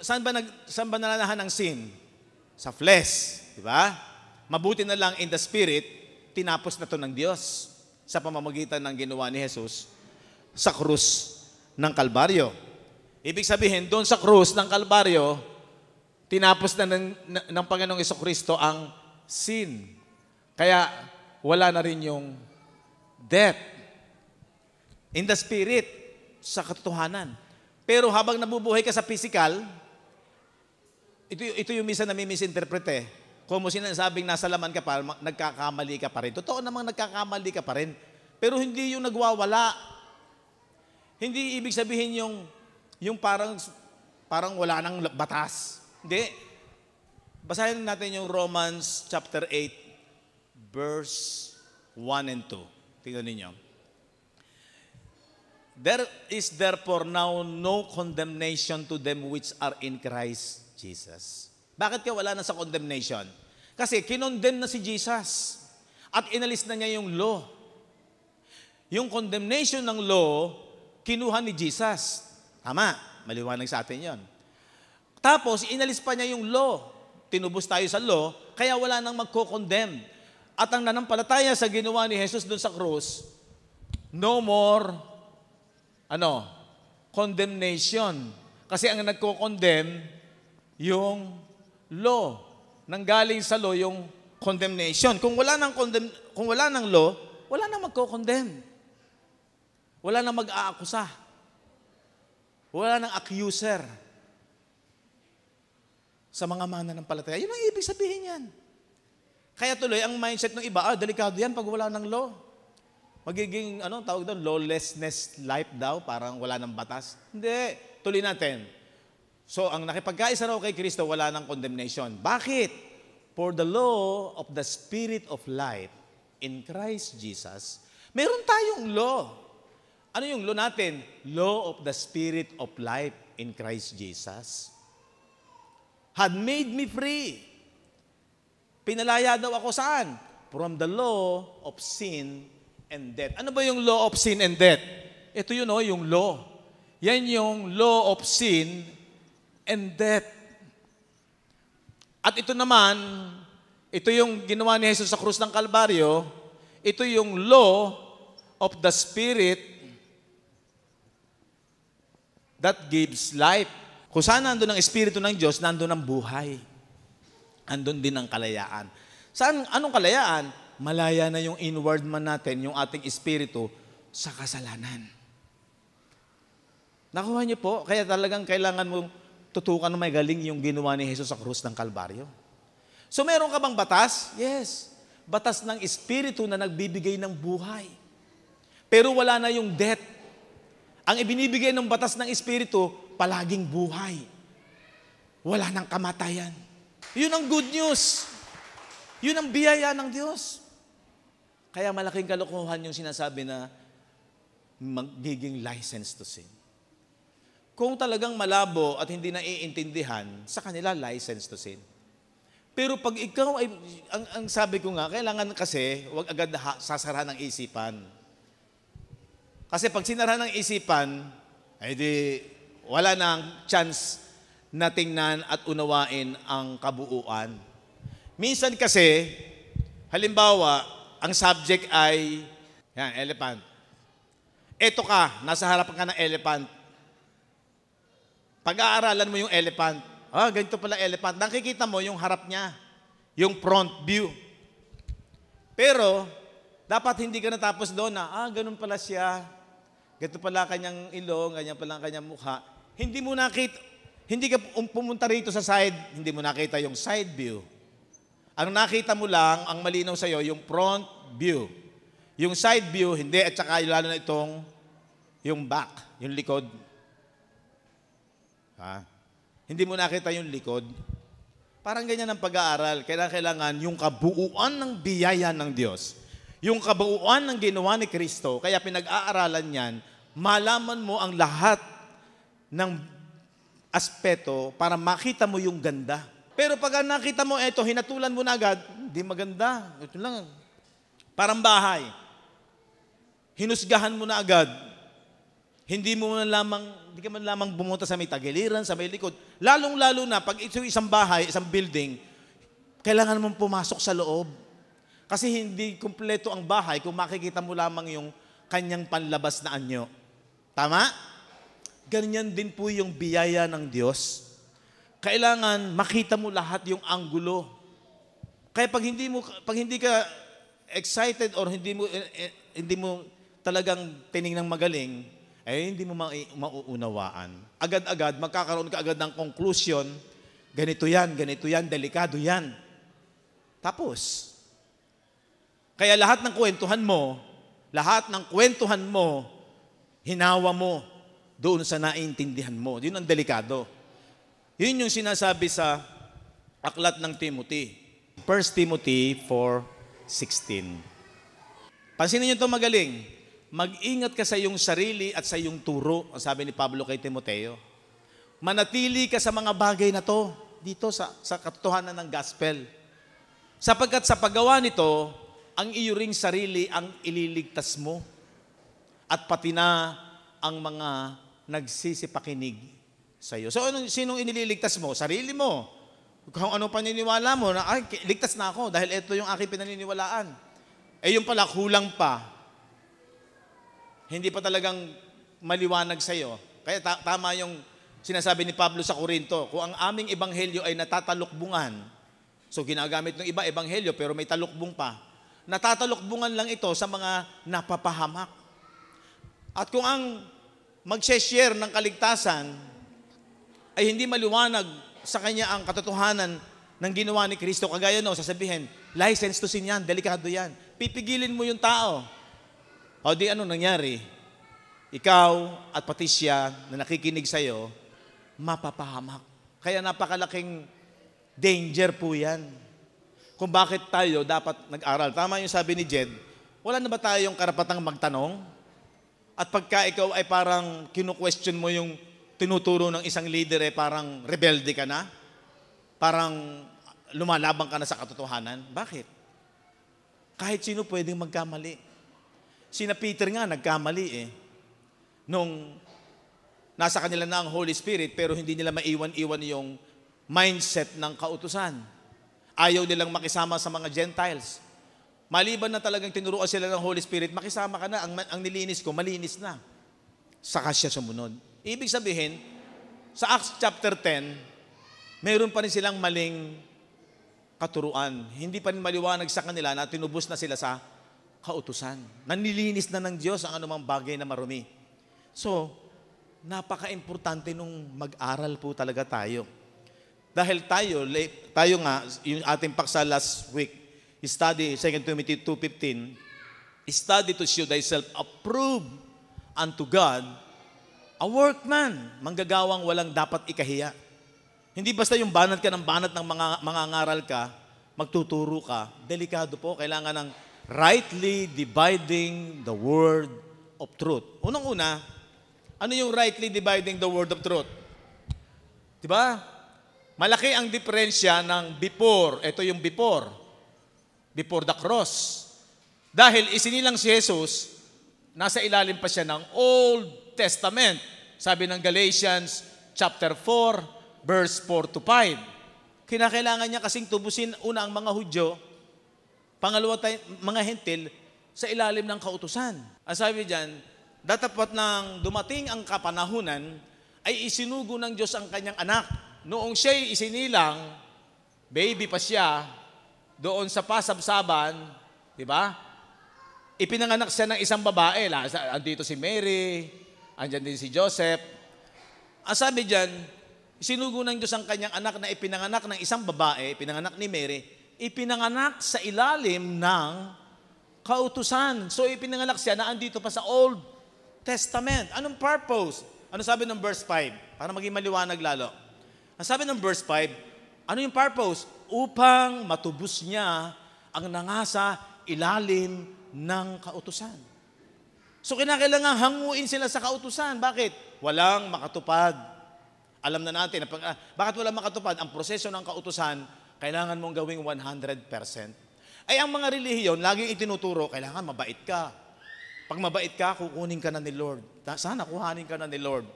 saan ba nananahan ng sin? Sa flesh. Diba? Mabuti na lang in the spirit, tinapos na to ng Diyos sa pamamagitan ng ginawa ni Jesus sa krus ng Kalbaryo. Ibig sabihin, doon sa krus ng Kalbaryo, tinapos na ng Panginoong Jesucristo ang sin. Kaya wala na rin yung death. In the spirit, sa katotohanan. Pero habang nabubuhay ka sa physical, ito yung minsan nami-misinterpret eh. Kung mo sinasabing nasa laman ka pa, nagkakamali ka pa rin. Totoo namang nagkakamali ka pa rin. Pero hindi yung nagwawala. Hindi ibig sabihin yung parang wala nang batas. Hindi. Basahin natin yung Romans chapter 8, verse 1 and 2. Tingnan ninyo. There is therefore now no condemnation to them which are in Christ Jesus. Bakit ka wala na sa condemnation? Kasi kinondemn na si Jesus at inalis na niya yung law. Yung condemnation ng law, kinuha ni Jesus. Tama, maliwanag sa atin yon. Tapos, inalis pa niya yung law. Tinubos tayo sa law, kaya wala nang magko-condemn. At ang nanampalataya sa ginawa ni Jesus doon sa krus, no more condemnation. Kasi ang nagko-condemn, yung law. Nanggaling sa law, yung condemnation. Kung wala ng law, wala nang magko-condemn. Wala nang mag-aakusa. Wala nang accuser sa mga mananampalataya. Yun ang ibig sabihin yan. Kaya tuloy, ang mindset ng iba, delikado yan pag wala ng law. Magiging, tawag doon, lawlessness life daw, parang wala ng batas. Hindi. Tuloy natin. So, ang nakipagkaisa raw kay Kristo, wala ng condemnation. Bakit? For the law of the Spirit of life in Christ Jesus, meron tayong law. Ano yung law natin? Law of the Spirit of life in Christ Jesus. Had made me free. Pinalaya daw ako saan? From the law of sin and death. Ano ba yung law of sin and death? Ito yun, yung law. Yan yung law of sin and death. At ito naman, ito yung ginawa ni Jesus sa krus ng Kalbaryo, ito yung law of the Spirit that gives life. Kung saan nandun ang Espiritu ng Diyos, nandun ang buhay. Andun din ang kalayaan. Saan? Anong kalayaan? Malaya na yung inward man natin, yung ating espiritu, sa kasalanan. Nakuha niyo po? Kaya talagang kailangan mong tutukan na may galing yung ginawa ni Jesus sa krus ng Kalbaryo. So meron ka bang batas? Yes. Batas ng espiritu na nagbibigay ng buhay. Pero wala na yung death. Ang ibinibigay ng batas ng espiritu, palaging buhay. Wala nang kamatayan. Yun ang good news. Yun ang biyaya ng Diyos. Kaya malaking kalokohan yung sinasabi na magiging license to sin. Kung talagang malabo at hindi naiintindihan, sa kanila license to sin. Pero pag ikaw ay, ang sabi ko nga, kailangan kasi huwag agad sasarahan ng isipan. Kasi pag sinarahan ng isipan, ay di wala nang chance na tingnan at unawain ang kabuuan. Minsan kasi, halimbawa, ang subject ay, elephant. Eto ka, nasa harapan ka ng elephant. Pag-aaralan mo yung elephant, ganito pala elephant. Nakikita mo yung harap niya, yung front view. Pero, dapat hindi ka natapos doon na, ganun pala siya. Ganito pala kanyang ilong, ganyan pala kanyang mukha. Hindi mo nakita, hindi ka pumunta rito sa side, hindi mo nakita yung side view. Ang nakita mo lang, ang malinaw sa'yo, yung front view. Yung side view, hindi, at saka lalo na itong, yung back, yung likod. Hindi mo nakita yung likod. Parang ganyan ang pag-aaral. Kailangan yung kabuuan ng biyaya ng Diyos. Yung kabuuan ng ginawa ni Kristo, kaya pinag-aaralan yan, malaman mo ang lahat ng aspeto para makita mo yung ganda. Pero pag nakita mo, hinatulan mo na agad, hindi maganda. Ito lang. Parang bahay. Hinusgahan mo na agad. Hindi ka man lamang bumunta sa may tagiliran, sa may likod. Lalong-lalo na, pag ito isang bahay, isang building, kailangan mong pumasok sa loob. Kasi hindi kumpleto ang bahay kung makikita mo lamang yung kanyang panlabas na anyo. Tama? Ganyan din po yung biyaya ng Diyos. Kailangan makita mo lahat yung anggulo. Kaya pag hindi ka excited or hindi mo talagang tiningnang magaling, hindi mo mauunawaan. Agad-agad, magkakaroon ka agad ng conclusion, ganito yan, delikado yan. Tapos, kaya lahat ng kwentuhan mo, hinawa mo doon sa naiintindihan mo. Yun ang delikado. Yun yung sinasabi sa aklat ng Timothy. 1 Timothy 4:16. Pansinin niyo ito magaling. Mag-ingat ka sa iyong sarili at sa iyong turo, ang sabi ni Pablo kay Timoteo. Manatili ka sa mga bagay na to, dito sa katotohanan ng gospel. Sapagkat sa paggawa nito, ang iyo ring sarili ang ililigtas mo at pati na ang mga nagsisipakinig sa iyo. So, sinong inililigtas mo? Sarili mo. Kung ano paniniwala mo, na ligtas na ako dahil ito yung aking pinaniniwalaan. Yung pala, kulang pa. Hindi pa talagang maliwanag sa iyo. Kaya tama yung sinasabi ni Pablo sa Korinto, kung ang aming ebanghelyo ay natatalukbungan, so ginagamit ng iba ebanghelyo pero may talukbong pa, natatalukbungan lang ito sa mga napapahamak. At kung ang mag-share ng kaligtasan ay hindi maliwanag sa kanya ang katotohanan ng ginawa ni Kristo, kagaya sasabihin, license to sin yan, delikado yan. Pipigilin mo yung tao. O di ano nangyari? Ikaw at pati siya na nakikinig sa'yo, mapapahamak. Kaya napakalaking danger po yan. Kung bakit tayo dapat nag-aral. Tama yung sabi ni Jed, wala na ba tayong karapatang magtanong? At pagka ikaw ay parang kinu-question mo yung tinuturo ng isang leader, parang rebelde ka na? Parang lumalabang ka na sa katotohanan? Bakit? Kahit sino pwedeng magkamali. Sina Peter nga nagkamali nung nasa kanila na ang Holy Spirit pero hindi nila maiwan-iwan yung mindset ng kautusan. Ayaw nilang makisama sa mga Gentiles. Maliban na talagang tinuruan sila ng Holy Spirit, makisama ka na, ang nilinis ko, malinis na. Saka siya sumunod. Ibig sabihin, sa Acts chapter 10, mayroon pa rin silang maling katuruan. Hindi pa rin maliwanag sa kanila na tinubos na sila sa kautusan. Nanilinis na ng Diyos ang anumang bagay na marumi. So, napaka-importante nung mag-aral po talaga tayo. Dahil tayo nga, yung ating paksa last week, study 2 Timothy 2:15, study to show thyself approved unto God, a workman, manggagawang walang dapat ikahiya. Hindi basta yung banat ka ng banat ng mga ngaral ka, magtuturo ka. Delikado po, kailangan ng rightly dividing the word of truth. Unang-una, ano yung rightly dividing the word of truth? Diba? Malaki ang diferensya ng before. Ito yung before the cross. Dahil isinilang si Jesus, nasa ilalim pa siya ng Old Testament. Sabi ng Galatians chapter 4, verse 4 to 5. Kinakailangan niya kasing tubusin una ang mga Hudyo, pangalawa mga Hentil, sa ilalim ng kautusan. Ang sabi diyan, datapat nang dumating ang kapanahunan, ay isinugo ng Diyos ang kanyang anak. Noong siya'y isinilang, baby pa siya, doon sa pasabsaban, di ba? Ipinanganak siya ng isang babae. Andito si Mary, andyan din si Joseph. Ang sabi diyan, sinugo ng Diyos ang kanyang anak na ipinanganak ng isang babae, ipinanganak ni Mary, ipinanganak sa ilalim ng kautusan. So ipinanganak siya na andito pa sa Old Testament. Anong purpose? Ano sabi ng verse 5? Para maging maliwanag lalo. Ang sabi ng verse 5, ano yung purpose? Upang matubos niya ang nangasa ilalim ng kautusan. So kinakailangan hanguin sila sa kautusan. Bakit? Walang makatupad. Alam na natin, bakit walang makatupad? Ang proseso ng kautusan, kailangan mong gawing 100%. Ay ang mga relihiyon, laging itinuturo, kailangan mabait ka. Pag mabait ka, kukunin ka na ni Lord. Sana kuhanin ka na ni Lord.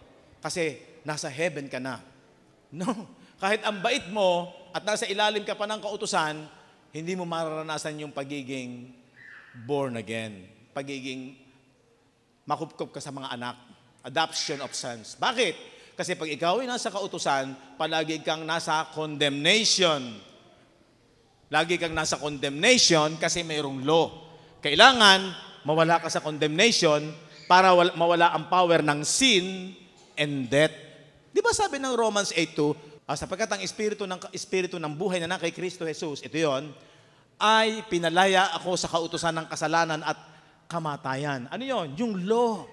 Kasi nasa heaven ka na. No. Kahit ang bait mo at nasa ilalim ka pa ng kautusan, hindi mo mararanasan yung pagiging born again. Pagiging makupkup ka sa mga anak. Adoption of sons. Bakit? Kasi pag ikaw ay nasa kautusan, palagi kang nasa condemnation. Lagi kang nasa condemnation kasi mayroong law. Kailangan mawala ka sa condemnation para mawala ang power ng sin and death. Di ba sabi ng Romans 8:2, sapagkat ang espiritu ng buhay na kay Kristo Jesus, ito yon, ay pinalaya ako sa kautusan ng kasalanan at kamatayan. Ano yon? Yung law.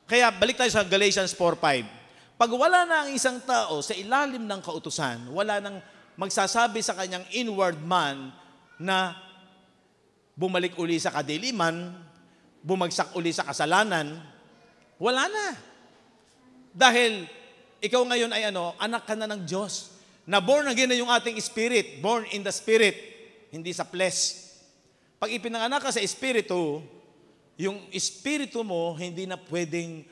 Kaya balik tayo sa Galatians 4:5. Pag wala na ang isang tao sa ilalim ng kautusan, wala nang magsasabi sa kanyang inward man na bumalik uli sa kadiliman, bumagsak uli sa kasalanan, wala na. Dahil ikaw ngayon ay anak ka na ng Diyos. Na born again na yung ating spirit. Born in the spirit, hindi sa flesh. Pag ipinanganak ka sa espiritu, yung espiritu mo hindi na pwedeng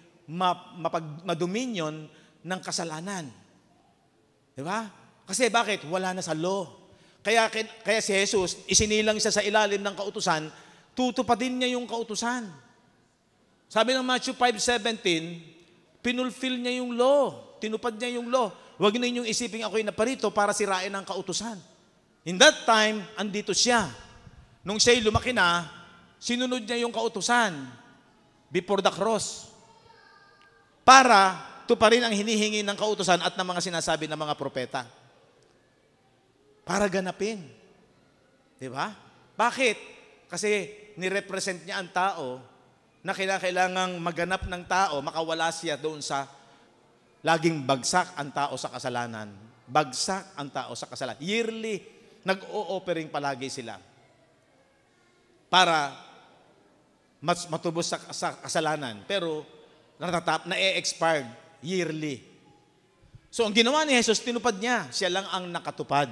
madominion ng kasalanan. Di ba? Kasi bakit? Wala na sa law. Kaya si Jesus, isinilang siya sa ilalim ng kautusan, tutupadin niya yung kautusan. Sabi ng Matthew 5:17, pinulfill niya yung law. tinupad niya yung law. Huwag ninyong isipin ako'y naparito para sirain ang kautusan. In that time, andito siya. Nung siya'y lumaki na, sinunod niya yung kautusan before the cross. Para tuparin ang hinihingi ng kautusan at ng mga sinasabi ng mga propeta. Para ganapin. Di ba? Bakit? Kasi nirepresent niya ang tao na kailangang maganap ng tao, makawala siya doon sa laging bagsak ang tao sa kasalanan. Bagsak ang tao sa kasalanan. Yearly, nag-o-offering palagi sila. Para matubos sa kasalanan. Pero na-expired yearly. So ang ginawa ni Jesus, tinupad niya. Siya lang ang nakatupad.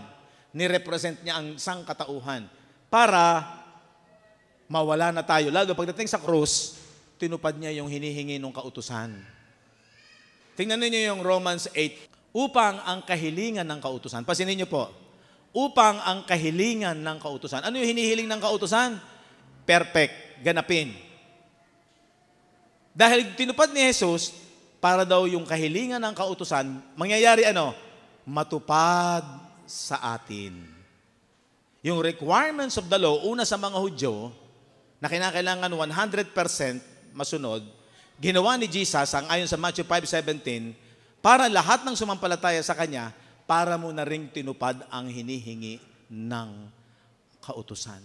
Nirepresent niya ang sangkatauhan. Para mawala na tayo. Lalo pagdating sa krus, tinupad niya yung hinihingi ng kautusan. Tingnan niyo yung Romans 8. Upang ang kahilingan ng kautusan. Pasinin niyo po. Upang ang kahilingan ng kautusan. Ano yung hinihiling ng kautusan? Perfect. Ganapin. Dahil tinupad ni Jesus, para daw yung kahilingan ng kautusan, mangyayari ano? Matupad sa atin. Yung requirements of the law, una sa mga Hudyo, na kinakailangan 100% masunod, ginawa ni Jesus, ang ayon sa Matthew 5:17, para lahat ng sumampalataya sa Kanya, para mo na ring tinupad ang hinihingi ng kautusan.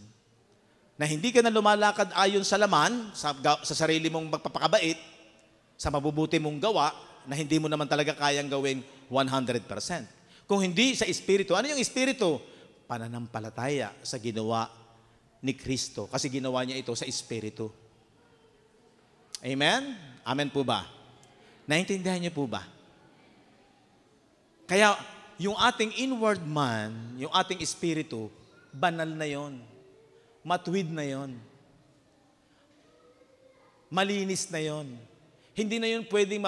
Na hindi ka na lumalakad ayon sa laman, sa sarili mong magpapakabait, sa mabubuti mong gawa, na hindi mo naman talaga kayang gawin 100%. Kung hindi sa Espiritu, ano yung Espiritu? Pananampalataya sa ginawa ni Kristo. Kasi ginawa niya ito sa Espiritu. Amen? Amen po ba? Naintindihan niyo po ba? Kaya, yung ating inward man, yung ating Espiritu, banal na yon. Matuwid na yon. Malinis na yon. Hindi na yun pwedeng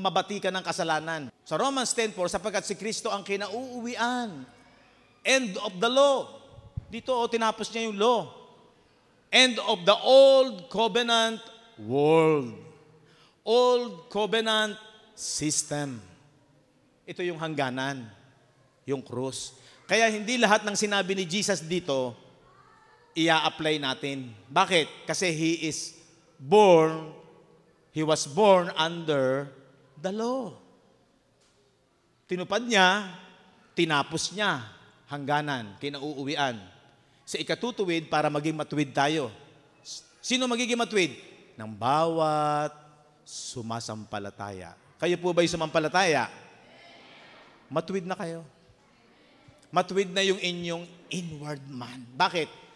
mabatikan ng kasalanan. Sa Romans 10:4, sapagkat si Kristo ang kinauuwian. End of the law. Dito, tinapos niya yung law. End of the old covenant world. Old covenant system. Ito yung hangganan. Yung krus. Kaya hindi lahat ng sinabi ni Jesus dito, ia-apply natin. Bakit? Kasi He was born under the law. Tinupad niya, tinapos niya, hangganan, kinauuwian. Sa ikatutuwid, para maging matuwid tayo. Sino magiging matuwid? Ng bawat sumasampalataya. Kayo po ba'y sumampalataya? Matuwid na kayo. Matuwid na yung inyong inward man. Bakit?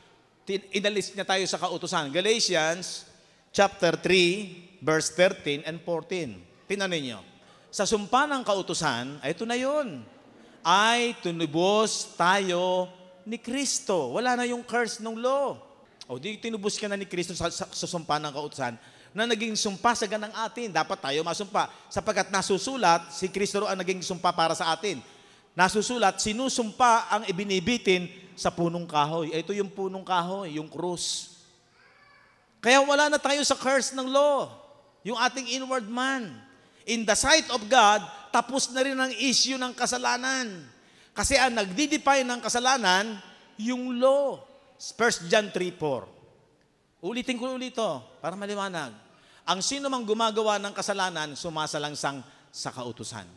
Inalis niya tayo sa kautusan. Galatians chapter 3, verse 13 and 14. Tingnan ninyo. Sa sumpa ng kautusan, ito na yun. Ay tinubos tayo ni Kristo. Wala na yung curse ng law. O di tinubos ka na ni Kristo sa sumpa ng kautusan na naging sumpa sa ganang atin. Dapat tayo masumpa. Sapagkat nasusulat, si Kristo ang naging sumpa para sa atin. Nasusulat, sinusumpa ang ibinibitin sa punong kahoy. Ito yung punong kahoy, yung krus. Kaya wala na tayo sa curse ng law. Yung ating inward man. In the sight of God, tapos na rin ang issue ng kasalanan. Kasi ang nagdi-define ng kasalanan, yung law. 1 John 3:4. Ulitin ko ulit ito, para maliwanag. Ang sino mang gumagawa ng kasalanan, sumasalangsang sa kautusan.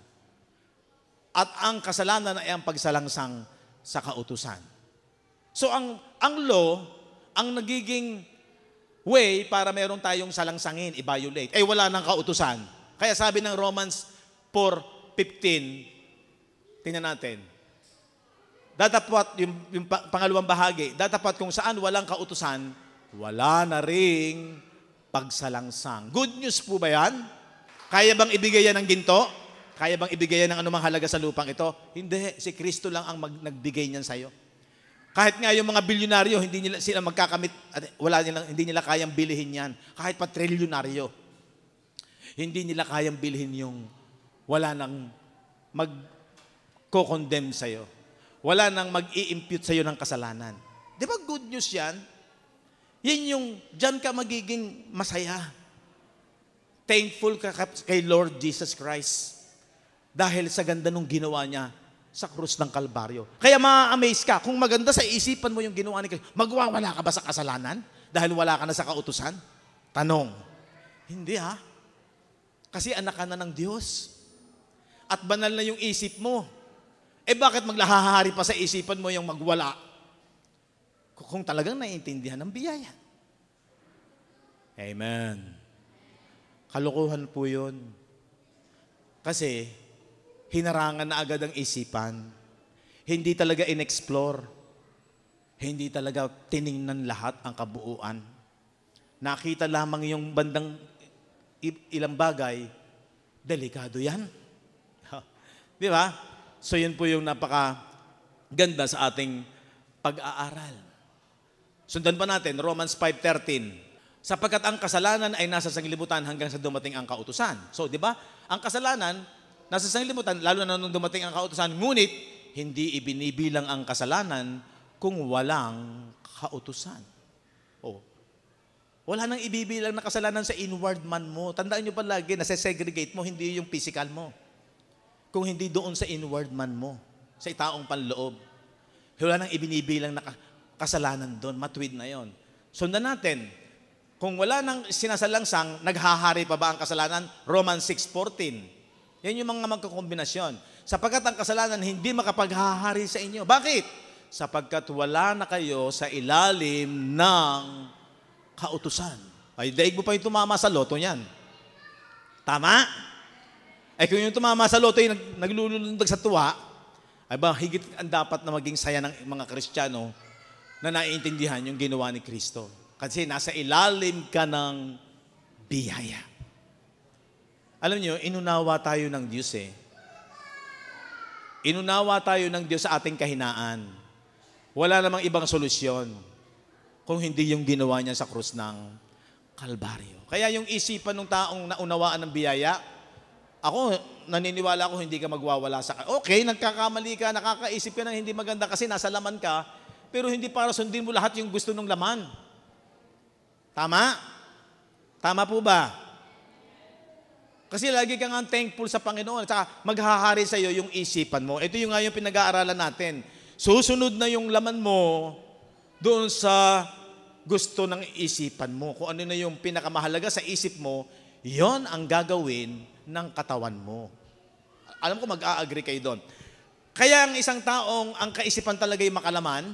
At ang kasalanan ay ang pagsalangsang sa kautusan. So ang law, ang nagiging way para meron tayong salangsangin, i-violate. Wala nang kautusan. Kaya sabi ng Romans 4:15, tingnan natin. Datapat, yung pangalawang bahagi, datapat kung saan walang kautusan, wala na ring pagsalangsang. Good news po ba yan? Kaya bang ibigay yan ng ginto? Kaya bang ibigay yan ng anumang halaga sa lupang ito? Hindi. Si Kristo lang ang nagbigay niyan sa'yo. Kahit nga yung mga bilyonaryo, hindi nila sila magkakamit, hindi nila kayang bilihin yan. Kahit pa trilyonaryo, hindi nila kayang bilhin yung wala nang mag-co-condemn sa'yo. Wala nang mag-i-impute sa'yo ng kasalanan. Di ba good news yan? Yan yung, dyan ka magiging masaya. Thankful ka kay Lord Jesus Christ. dahil sa ganda nung ginawa niya sa krus ng Kalbaryo. Kaya ma-amaze ka, kung maganda sa isipan mo yung ginawa ni Kristo, magwawala ka ba sa kasalanan dahil wala ka na sa kautusan? Tanong. Hindi ha. Kasi anak ka na ng Diyos. At banal na yung isip mo. Bakit maglahahari pa sa isipan mo yung magwala? Kung talagang naiintindihan ng biyaya. Amen. Kalokohan po yun. Kasi, hinarangan na agad ang isipan. Hindi talaga in-explore. Hindi talaga tiningnan lahat ang kabuuan. Nakita lamang yung bandang ilang bagay, delikado yan. Di ba? So yun po yung napaka-ganda sa ating pag-aaral. Sundan pa natin, Romans 5:13. Sapagkat ang kasalanan ay nasa sanglibutan hanggang sa dumating ang kautusan. So, di ba? Ang kasalanan, nasa sanglibutan, lalo na nung dumating ang kautusan, ngunit hindi ibinibilang ang kasalanan kung walang kautusan. Oh. Wala nang ibibilang na kasalanan sa inward man mo. Tandaan nyo palagi, nasa-segregate mo, hindi yung physical mo. Kung hindi doon sa inward man mo, sa itaong panloob. Wala nang ibinibilang na kasalanan doon, matuwid na yon. Sundan natin, kung wala nang sinasalangsang, naghahari pa ba ang kasalanan? Romans 6:14. Yan yung mga magkakombinasyon. Sapagkat ang kasalanan hindi makapaghahari sa inyo. Bakit? Sapagkat wala na kayo sa ilalim ng kautusan. Ay, daig mo pa yung tumama sa loto niyan. Tama? Kung yung tumama sa loto yung naglulundag sa tuwa, ay ba, higit ang dapat na maging saya ng mga Kristiyano na naiintindihan yung ginawa ni Kristo. Kasi nasa ilalim ka ng biyaya. Alam niyo, inunawa tayo ng Diyos eh. Inunawa tayo ng Diyos sa ating kahinaan. Wala namang ibang solusyon kung hindi yung ginawa niya sa krus ng Kalbaryo. Kaya yung isipan ng taong naunawaan ng biyaya, ako, naniniwala ko hindi ka magwawala sa... Okay, nagkakamali ka, nakakaisip ka na hindi maganda kasi nasa laman ka, pero hindi para sundin mo lahat yung gusto ng laman. Tama? Tama po ba? Kasi lagi ka nga thankful sa Panginoon at saka maghahari sa iyo yung isipan mo. Ito yung nga yung pinag-aaralan natin. Susunod na yung laman mo doon sa gusto ng isipan mo. Kung ano na yung pinakamahalaga sa isip mo, yon ang gagawin ng katawan mo. Alam ko mag-a-agree kayo doon. Kaya ang isang taong ang kaisipan talaga yung makalaman,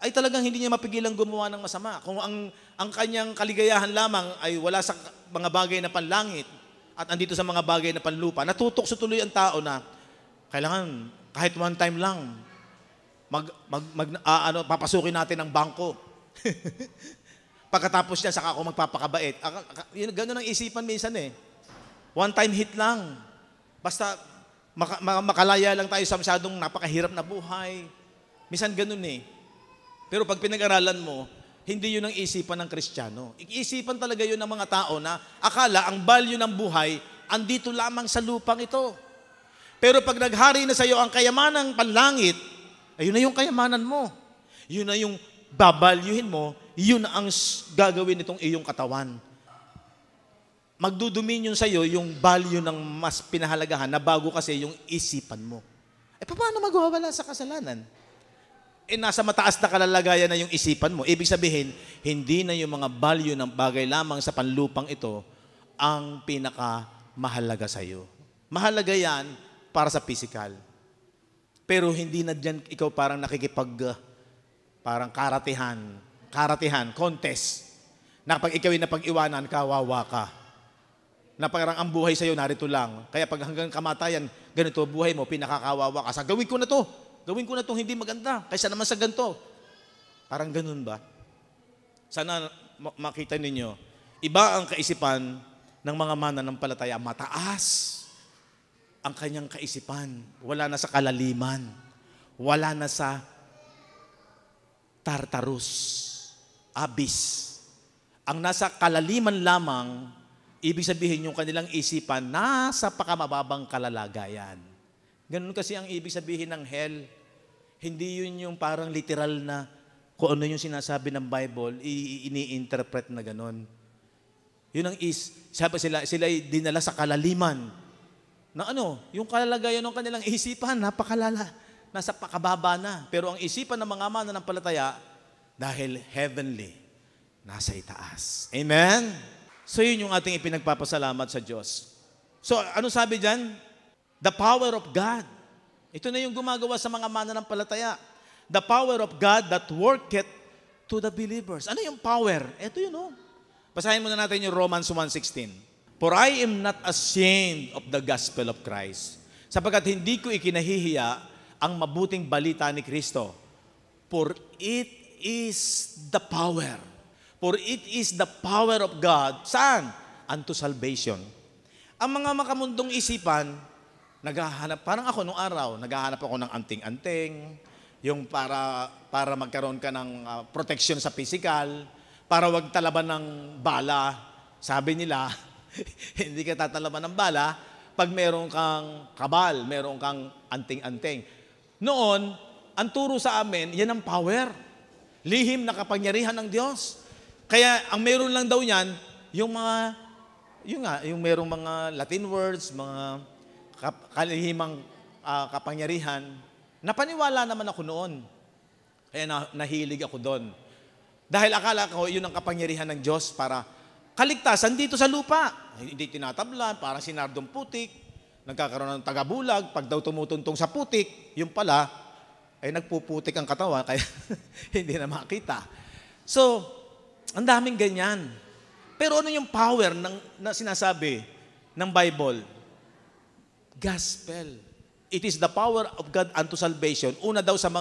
ay talagang hindi niya mapigilang gumawa ng masama. Kung ang kanyang kaligayahan lamang ay wala sa mga bagay na panlangit at andito sa mga bagay na panlupa, natutokso tuloy ang tao na kailangan kahit one time lang papasukin natin ang bangko. Pagkatapos niya, saka ako magpapakabait. Ganun ang isipan minsan eh. One time hit lang. Basta makalaya lang tayo sa masyadong napakahirap na buhay. Minsan ganun eh. Pero pag pinag-aralan mo, hindi yun ang isipan ng Kristiyano. Isipan talaga yun ng mga tao na akala ang value ng buhay andito lamang sa lupang ito. Pero pag naghari na sa iyo ang kayamanang panlangit, ayun na yung kayamanan mo. Yun na yung babalyuhin mo, yun ang gagawin nitong iyong katawan. Magdudominion sa iyo yung value ng mas pinahalagahan na bago kasi yung isipan mo. Paano magwawala sa kasalanan? Nasa mataas na kalalagayan na yung isipan mo. Ibig sabihin, hindi na yung mga value ng bagay lamang sa panlupang ito ang pinakamahalaga sa iyo. Mahalaga yan para sa physical. Pero hindi na dyan ikaw parang parang karatihan, contest. Na pag ikaw ay napag-iwanan, kawawa ka. Na parang ang buhay sa iyo narito lang. Kaya pag hanggang kamatayan, ganito buhay mo, pinakakawawa ka. Sa gawin ko na to. Gawin ko na itong hindi maganda, kaysa naman sa ganito. Parang ganun ba? Sana makita ninyo, iba ang kaisipan ng mga mananampalataya. Mataas ang kanyang kaisipan. Wala na sa kalaliman. Wala na sa Tartarus, abyss. Ang nasa kalaliman lamang, ibig sabihin yung kanilang isipan, nasa pakamababang kalalagayan. Ganun kasi ang ibig sabihin ng hell. Hindi yun yung parang literal na kung ano yung sinasabi ng Bible, ini-interpret na ganun. Yun ang sabi sila ay dinala sa kalaliman na yung kalalagayan ng kanilang isipan, napakalala, nasa pakababa na. Pero ang isipan ng mga mananampalataya, dahil heavenly, nasa itaas. Amen? So yun yung ating ipinagpapasalamat sa Diyos. So ano sabi dyan? The power of God. Ito na yung gumagawa sa mga mananampalataya. The power of God that worketh to the believers. Ano yung power? Ito yun. Basahin muna natin yung Romans 1:16. For I am not ashamed of the gospel of Christ, sapagkat hindi ko ikinahihiya ang mabuting balita ni Kristo. For it is the power. For it is the power of God. Saan? Unto salvation. Ang mga makamundong isipan, naghahanap, parang ako nung araw, naghahanap ako ng anting-anting, yung para magkaroon ka ng protection sa physical, para wag talaban ng bala. Sabi nila, hindi ka tatalaban ng bala pag meron kang kabal, meron kang anting-anting. Noon, ang turo sa amin, yan ang power. Lihim na kapangyarihan ng Diyos. Kaya ang meron lang daw yan, yung merong mga Latin words, mga kalihimang kapangyarihan. Napaniwala naman ako noon. Kaya nahilig ako doon. Dahil akala ko, yun ang kapangyarihan ng Diyos para kaligtasan dito sa lupa. Hindi tinatablan, parang sinardong putik, nagkakaroon ng tagabulag, pag daw tumutuntong sa putik, yung pala, ay nagpuputik ang katawan, kaya hindi na makita. So, ang daming ganyan. Pero ano yung power na sinasabi ng Bible? Gospel. It is the power of God unto salvation. Una daw sa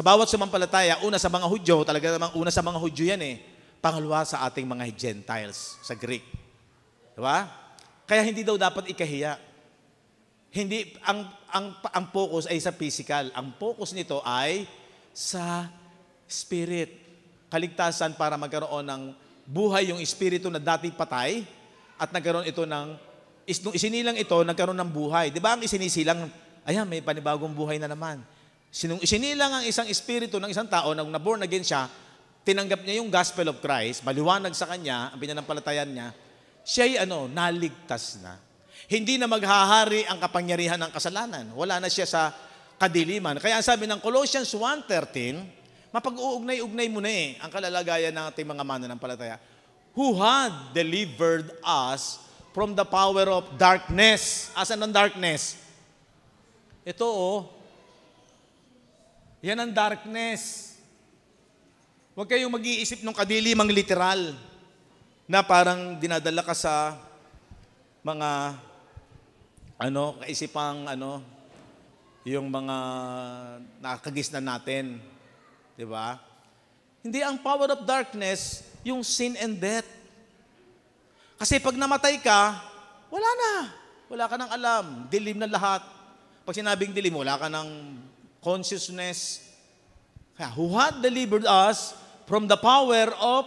bawat sumampalataya, una sa mga Hudyo, talaga namang una sa mga Hudyo yan eh. Pangalawa sa ating mga Gentiles, sa Greek. Diba? Kaya hindi daw dapat ikahiya. Hindi, ang focus ay sa physical. Ang focus nito ay sa spirit. Kaligtasan para magkaroon ng buhay yung espiritu na dati patay at nagkaroon ito nung isinilang ito, nagkaroon ng buhay. Di ba ang isinisilang, ayan, may panibagong buhay na naman. Sinung isinilang ang isang espiritu ng isang tao, nang na-born again siya, tinanggap niya yung gospel of Christ, maliwanag sa kanya, ang pinanampalatayan niya, siya'y naligtas na. Hindi na maghahari ang kapangyarihan ng kasalanan. Wala na siya sa kadiliman. Kaya ang sabi ng Colossians 1:13, mapag-uugnay-ugnay mo na ang kalalagayan ng ating mga mananampalataya. Who had delivered us from the power of darkness. Asan ang darkness? Ito yan ang darkness. Huwag kayong mag-iisip ng kadilimang literal na parang dinadala ka sa mga kaisipang yung mga nakagisnan natin. Diba? Hindi ang power of darkness, yung sin and death. Kasi pag namatay ka, wala na. Wala ka nang alam. Dilim na lahat. Pag sinabing dilim, wala ka ng consciousness. Kaya, who had delivered us from the power of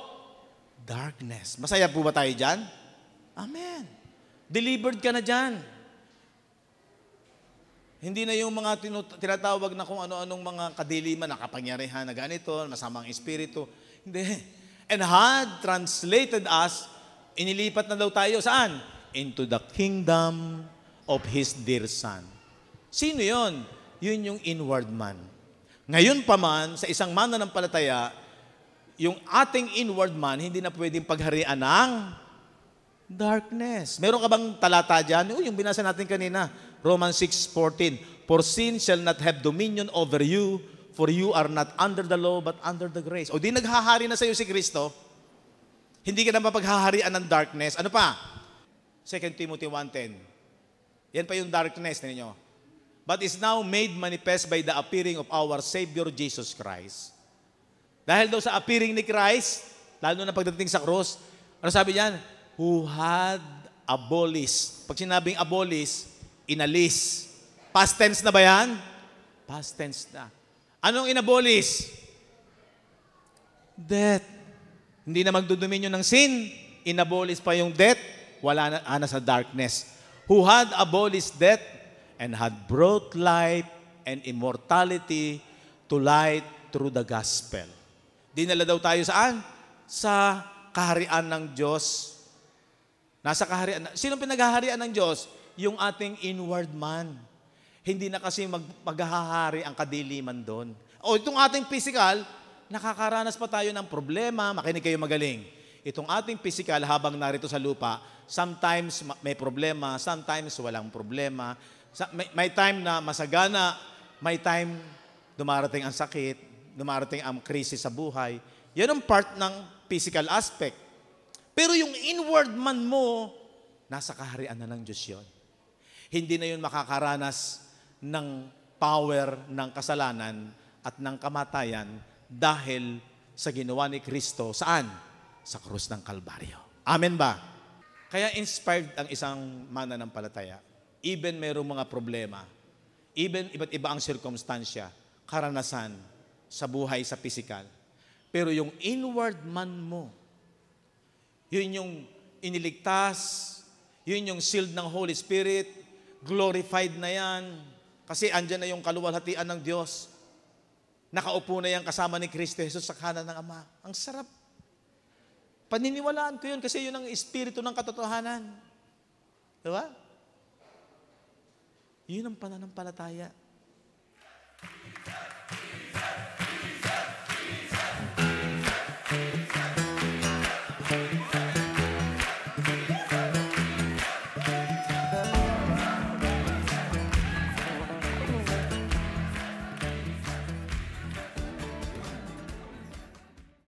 darkness. Masaya po ba tayo dyan? Amen. Delivered ka na dyan. Hindi na yung mga tinatawag na kung ano-anong mga kadiliman, nakapangyarihan na ganito, masamang espiritu. Hindi. And had translated us, inilipat na daw tayo saan? Into the kingdom of His dear Son. Sino yon? Yun yung inward man. Ngayon pa man, sa isang mananampalataya, yung ating inward man, hindi na pwedeng pagharian ng darkness. Meron ka bang talata dyan? Yung binasa natin kanina, Romans 6:14. For sin shall not have dominion over you, for you are not under the law, but under the grace. O di naghahari na sa iyo si Kristo, hindi ka na mapaghaharian ng darkness. Ano pa? 2 Timothy 1:10. Yan pa yung darkness ninyo. But is now made manifest by the appearing of our Savior Jesus Christ. Dahil daw sa appearing ni Christ, lalo na pagdating sa cross, ano sabi niyan? Who had abolished. Pag sinabing abolish, inalis. Past tense na ba yan? Past tense na. Anong inabolish? Death. Hindi na magdodominyo ng sin. Inabolish pa yung death. Wala na sa darkness. Who had abolished death and had brought life and immortality to light through the gospel. Dinala daw tayo saan? Sa kaharian ng Diyos. Nasa kaharian. Sinong pinaghaharian ng Diyos? yung ating inward man. Hindi na kasi maghahari ang kadiliman doon. O itong ating physical, nakakaranas pa tayo ng problema. Makinig kayo magaling. Itong ating physical habang narito sa lupa, sometimes may problema, sometimes walang problema. May time na masagana, may time dumarating ang sakit, dumarating ang krisis sa buhay. Yan ang part ng physical aspect. Pero yung inward man mo, nasa kaharian na ng Diyos yun. Hindi na yun makakaranas ng power ng kasalanan at ng kamatayan dahil sa ginawa ni Kristo. Saan? Sa krus ng Kalbaryo. Amen ba? Kaya inspired ang isang mananampalataya. Even mayroong mga problema, even iba't iba ang sirkumstansya, karanasan sa buhay sa physical. Pero yung inward man mo, yun yung iniligtas, yun yung sealed ng Holy Spirit, glorified na yan. Kasi andyan na yung kaluwalhatian ng Diyos. Nakaupo na yan kasama ni Kristo Jesus sa kanan ng Ama. Ang sarap. Paniniwalaan ko yun kasi yun ang espiritu ng katotohanan. Diba? Yun ang pananampalataya.